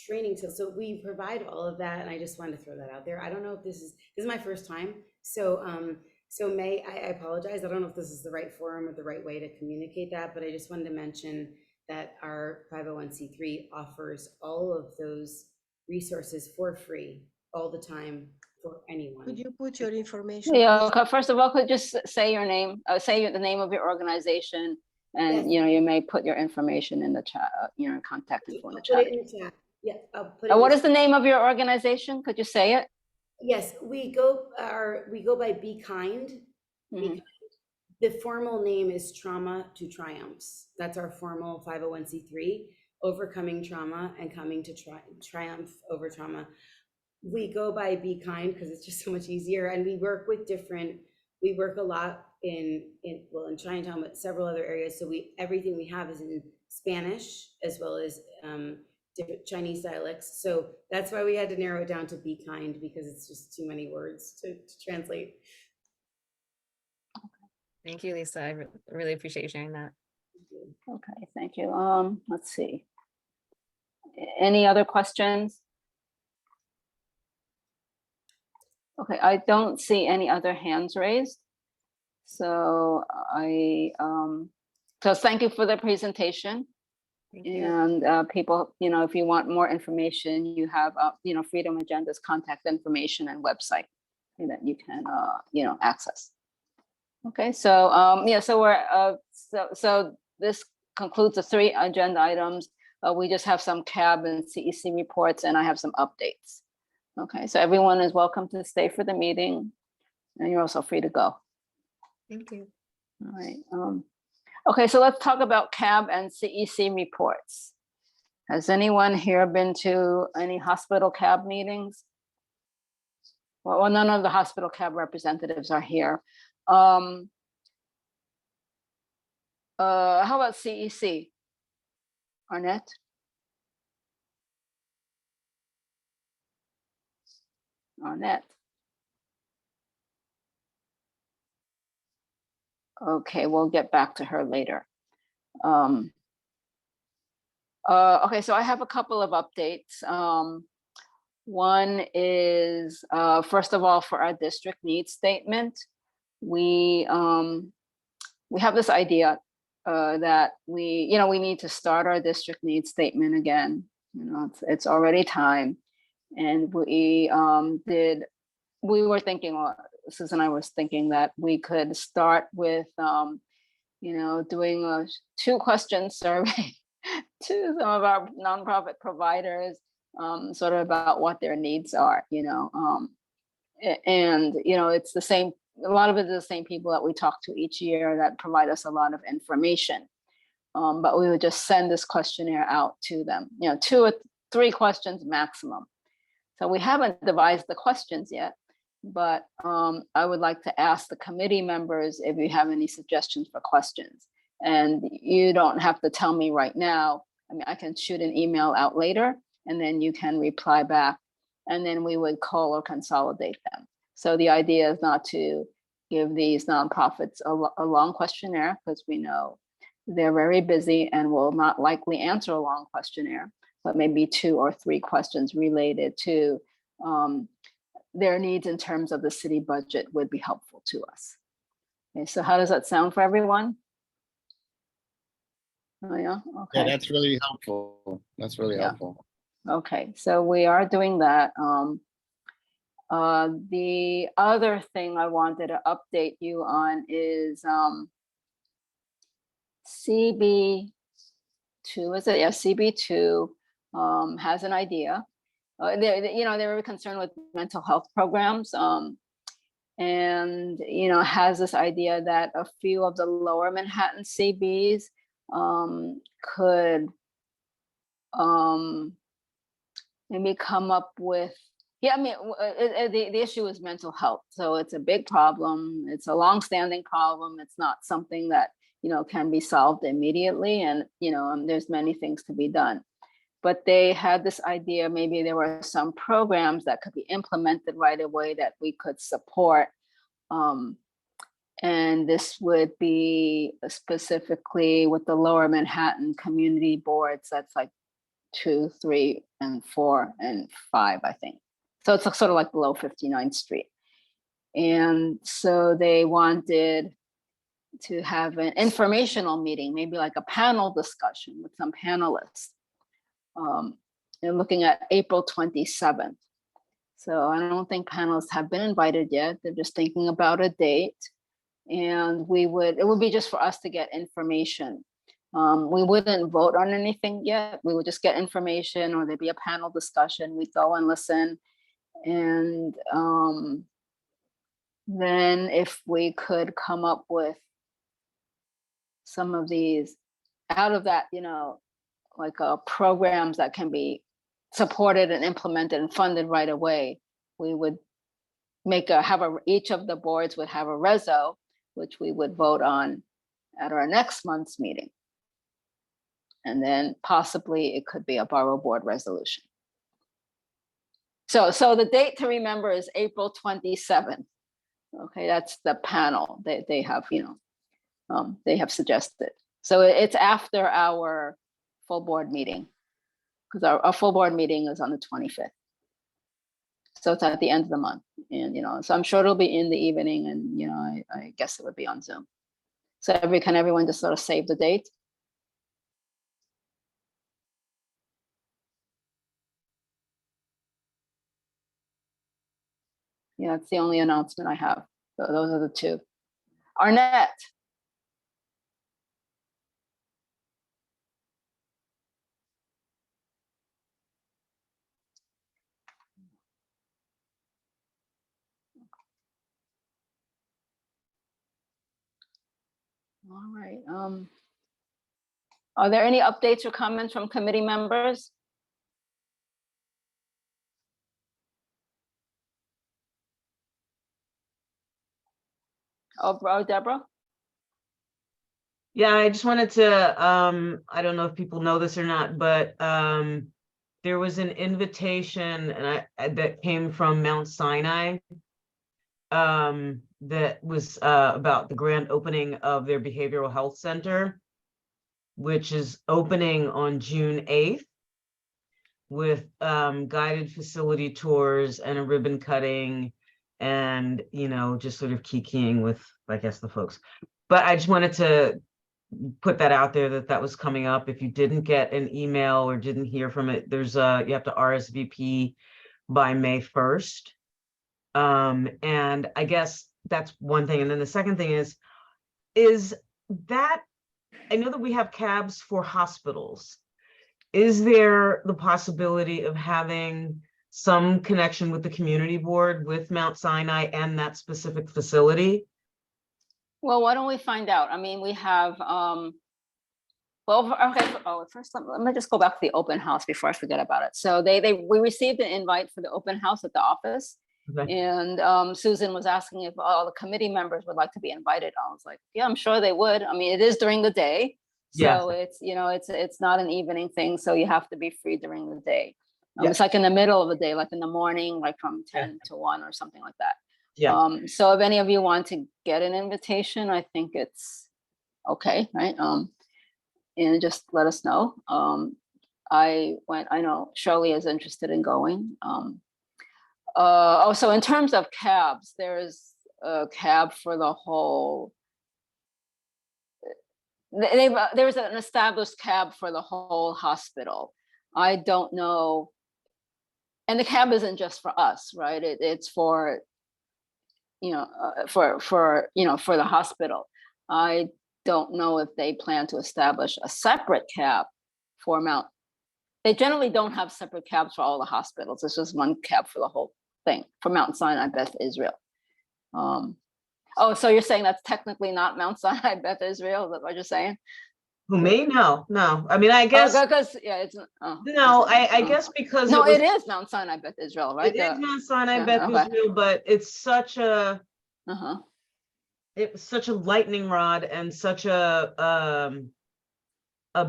training. So we provide all of that, and I just wanted to throw that out there. I don't know if this is my first time, so So May, I apologize. I don't know if this is the right forum or the right way to communicate that, but I just wanted to mention that our 501c3 offers all of those resources for free all the time for anyone. Could you put your information? Yeah, please? okay, first of all, could you just say your name, the name of your organization, and Yes. you may put your information in the chat, contact info in the I'll chat. put it in the chat. Yeah, I'll put it. What is the name of your organization? Could you say it? Yes, we go by Be Kind. Be Mhm. Kind. The formal name is Trauma to Triumphs. That's our formal 501c3, overcoming trauma and coming to triumph over trauma. We go by Be Kind because it's just so much easier, and we work a lot in Chinatown, but several other areas. So everything we have is in Spanish as well as different Chinese dialects. So that's why we had to narrow it down to Be Kind, because it's just too many words to translate. Thank you, Lisa. I really appreciate you sharing that. Okay, thank you. Let's see. Any other questions? Okay, I don't see any other hands raised. So so thank you for the presentation. Thank you. And people, if you want more information, you have, Freedom Agenda's contact information and website that you can, access. Okay, so so we're so this concludes the 3 agenda items. We just have some CAB and CEC reports, and I have some updates. Okay, so everyone is welcome to stay for the meeting, and you're also free to go. Thank you. All right. Okay, so let's talk about CAB and CEC reports. Has anyone here been to any hospital CAB meetings? Well, none of the hospital CAB representatives are here. How about CEC? Arnett? Arnett. Okay, we'll get back to her later. Okay, so I have a couple of updates. One is, first of all, for our district needs statement, we have this idea that we need to start our district needs statement again. It's already time, and we were thinking, Susan and I was thinking that we could start with, doing a 2-question survey to some of our nonprofit providers, sort of about what their needs are, and it's the same. A lot of it is the same people that we talk to each year that provide us a lot of information. But we would just send this questionnaire out to them, 2 or 3 questions maximum. So we haven't devised the questions yet, but I would like to ask the committee members if you have any suggestions for questions. And you don't have to tell me right now. I mean, I can shoot an email out later, and then you can reply back, and then we would call or consolidate them. So the idea is not to give these nonprofits a long questionnaire, because we know they're very busy and will not likely answer a long questionnaire, but maybe 2 or 3 questions related to their needs in terms of the city budget would be helpful to us. Okay, so how does that sound for everyone? Oh, yeah, okay. Yeah, that's really helpful. That's really helpful. Okay, so we are doing that. The other thing I wanted to update you on is CB2, is it? Yeah, CB2 has an idea. They're very concerned with mental health programs, and has this idea that a few of the lower Manhattan CBs could maybe come up with. Yeah, I mean, the issue is mental health. So it's a big problem. It's a longstanding problem. It's not something that, can be solved immediately. And, there's many things to be done. But they had this idea, maybe there were some programs that could be implemented right away that we could support. And this would be specifically with the lower Manhattan community boards. That's like 2, 3, and 4, and 5, I think. So it's sort of like below 59th Street. And so they wanted to have an informational meeting, maybe like a panel discussion with some panelists. And looking at April 27th. So I don't think panelists have been invited yet. They're just thinking about a date. And it would be just for us to get information. We wouldn't vote on anything yet. We would just get information, or there'd be a panel discussion. We'd go and listen. And then if we could come up with some of these out of that, like programs that can be supported and implemented and funded right away, we would each of the boards would have a reso, which we would vote on at our next month's meeting. And then possibly it could be a borough board resolution. So the date to remember is April 27th. Okay, that's the panel they have, they have suggested. So it's after our full board meeting, because our full board meeting is on the 25th. So it's at the end of the month. And, so I'm sure it'll be in the evening, and, I guess it would be on Zoom. So can everyone just sort of save the date? Yeah, it's the only announcement I have. So those are the two. Arnett. All right. Are there any updates or comments from committee members? Oh, Deborah? Yeah, I just wanted to, I don't know if people know this or not, but there was an invitation that came from Mount Sinai that was about the grand opening of their behavioral health center, which is opening on June 8th with guided facility tours and a ribbon cutting and, just sort of kikiing with, I guess, the folks. But I just wanted to put that out there that was coming up. If you didn't get an email or didn't hear from it, there's you have to RSVP by May 1st. And I guess that's one thing. And then the second thing is that I know that we have cabs for hospitals. Is there the possibility of having some connection with the community board with Mount Sinai and that specific facility? Well, why don't we find out? I mean, we have, well, okay. Oh, first, let me just go back to the open house before I forget about it. So we received an invite for the open house at the office. Okay. And Susan was asking if all the committee members would like to be invited. I was like, yeah, I'm sure they would. I mean, it is during the day. So yes. It's not an evening thing. So you have to be free during the day. Yes. It's like in the middle of the day, like in the morning, like from 10 to 1 or something like that. Yeah. So if any of you want to get an invitation, I think it's okay, right? And just let us know. I know Shirley is interested in going. Also, in terms of cabs, there's a cab for the whole. There's an established cab for the whole hospital. I don't know, and the cab isn't just for us, right? It's for. For the hospital. I don't know if they plan to establish a separate cab for Mount. They generally don't have separate cabs for all the hospitals. It's just one cab for the whole thing for Mount Sinai Beth Israel. Oh, so you're saying that's technically not Mount Sinai Beth Israel? Is that what you're saying? Who may? No. I mean, I guess because it's no. I guess because it is Mount Sinai Beth Israel, right? It is Mount Sinai Beth Israel, but it's such a it was such a lightning rod and such a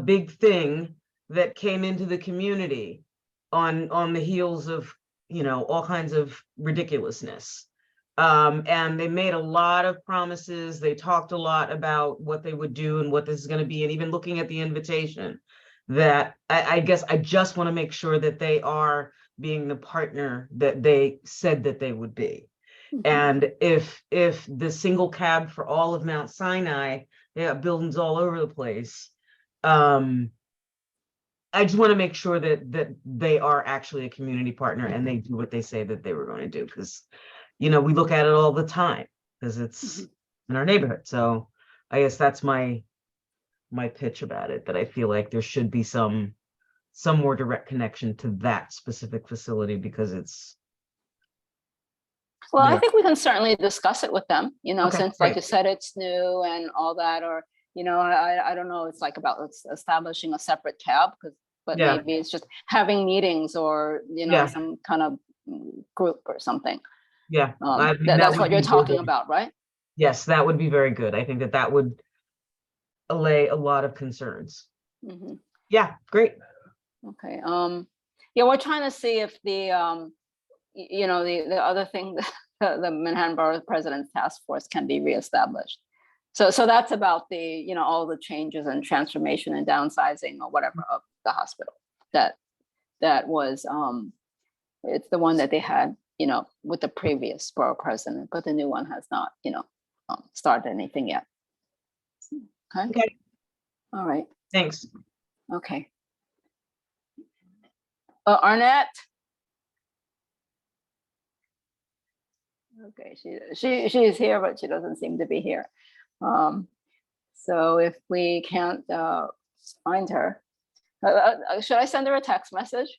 big thing that came into the community on the heels of all kinds of ridiculousness. And they made a lot of promises. They talked a lot about what they would do and what this is going to be. And even looking at the invitation, that I guess I just want to make sure that they are being the partner that they said that they would be. And if the single cab for all of Mount Sinai, they got buildings all over the place. I just want to make sure that they are actually a community partner and they do what they say that they were going to do, because we look at it all the time because it's in our neighborhood. So I guess that's my pitch about it, that I feel like there should be some more direct connection to that specific facility, because it's. Well, I Yeah. think we can certainly discuss it with them, Okay, since like great. you said, it's new and all that, or, I don't know, it's like about establishing a separate tab, but Yeah. maybe it's just having meetings or, Yeah. some kind of group or something. Yeah, I mean, that That's would what you're be talking good. about, right? Yes, that would be very good. I think that would allay a lot of concerns. Mhm. Yeah, great. Okay, yeah, we're trying to see if the, the other thing, the Manhattan Borough President's Task Force can be reestablished. So that's about the, all the changes and transformation and downsizing or whatever of the hospital. That was, it's the one that they had, with the previous borough president, but the new one has not, started anything yet. Okay. Okay. All right. Thanks. Okay. Arnett. Okay, she's here, but she doesn't seem to be here. So if we can't find her, should I send her a text message?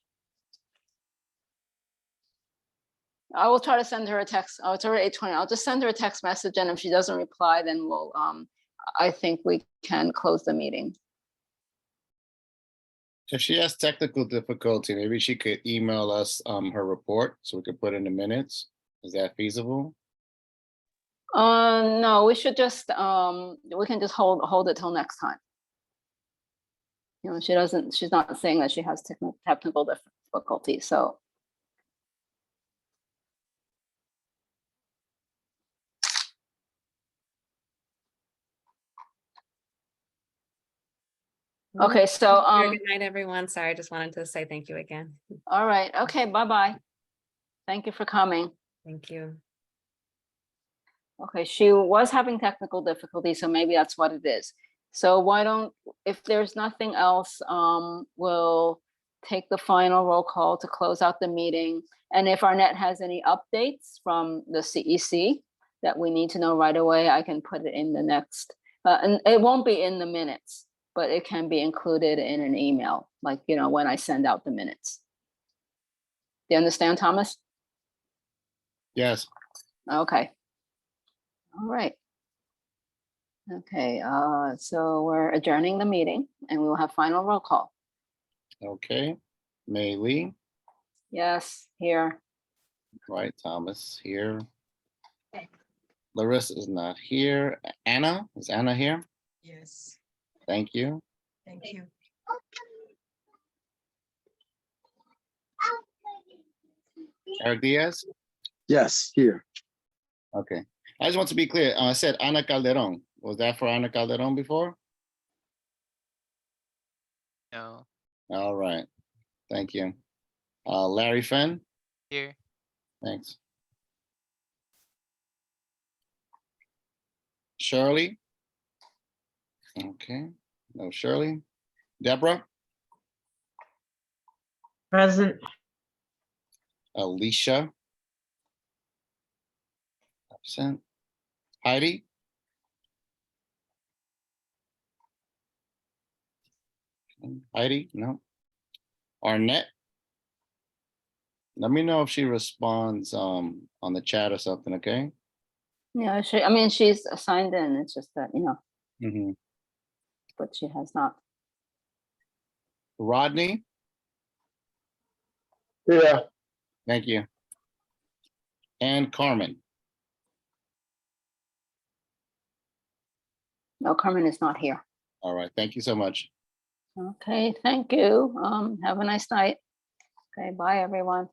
I will try to send her a text. Oh, it's already 8:20. I'll just send her a text message, and if she doesn't reply, then we'll. I think we can close the meeting. If she has technical difficulty, maybe she could email us her report so we could put in the minutes. Is that feasible? No, we should just we can just hold it till next time. She's not saying that she has technical difficulty, so. Okay, so Good night, everyone. Sorry, I just wanted to say thank you again. all right, okay, bye-bye. Thank you for coming. Thank you. Okay, she was having technical difficulty, so maybe that's what it is. So why don't, if there's nothing else, we'll take the final roll call to close out the meeting. And if Arnett has any updates from the CEC that we need to know right away, I can put it in the next, and it won't be in the minutes, but it can be included in an email, like, when I send out the minutes. Do you understand, Thomas? Yes. Okay. All right. Okay, so we're adjourning the meeting and we will have final roll call. Okay. Mei Lee, Yes, here. right? Thomas here. Larissa is not here. Anna, is Anna here? Yes, Thank you. thank you. Eric Diaz? Yes, here. Okay. I just want to be clear. I said Ana Calderon. Was that for Ana Calderon before? No, All right. Thank you. Larry Fenn? here. Thanks. Shirley? Okay. No Shirley. Deborah? Present. Alicia? Absent. Heidi? Heidi? No. Arnett? Let me know if she responds on the chat or something, okay? Yeah, she's signed in. It's just that, Mhm. but she has not. Rodney? Yeah. Thank you. And Carmen? No, Carmen is not here. All right. Thank you so much. Okay, thank you. Have a nice night. Okay, bye, everyone.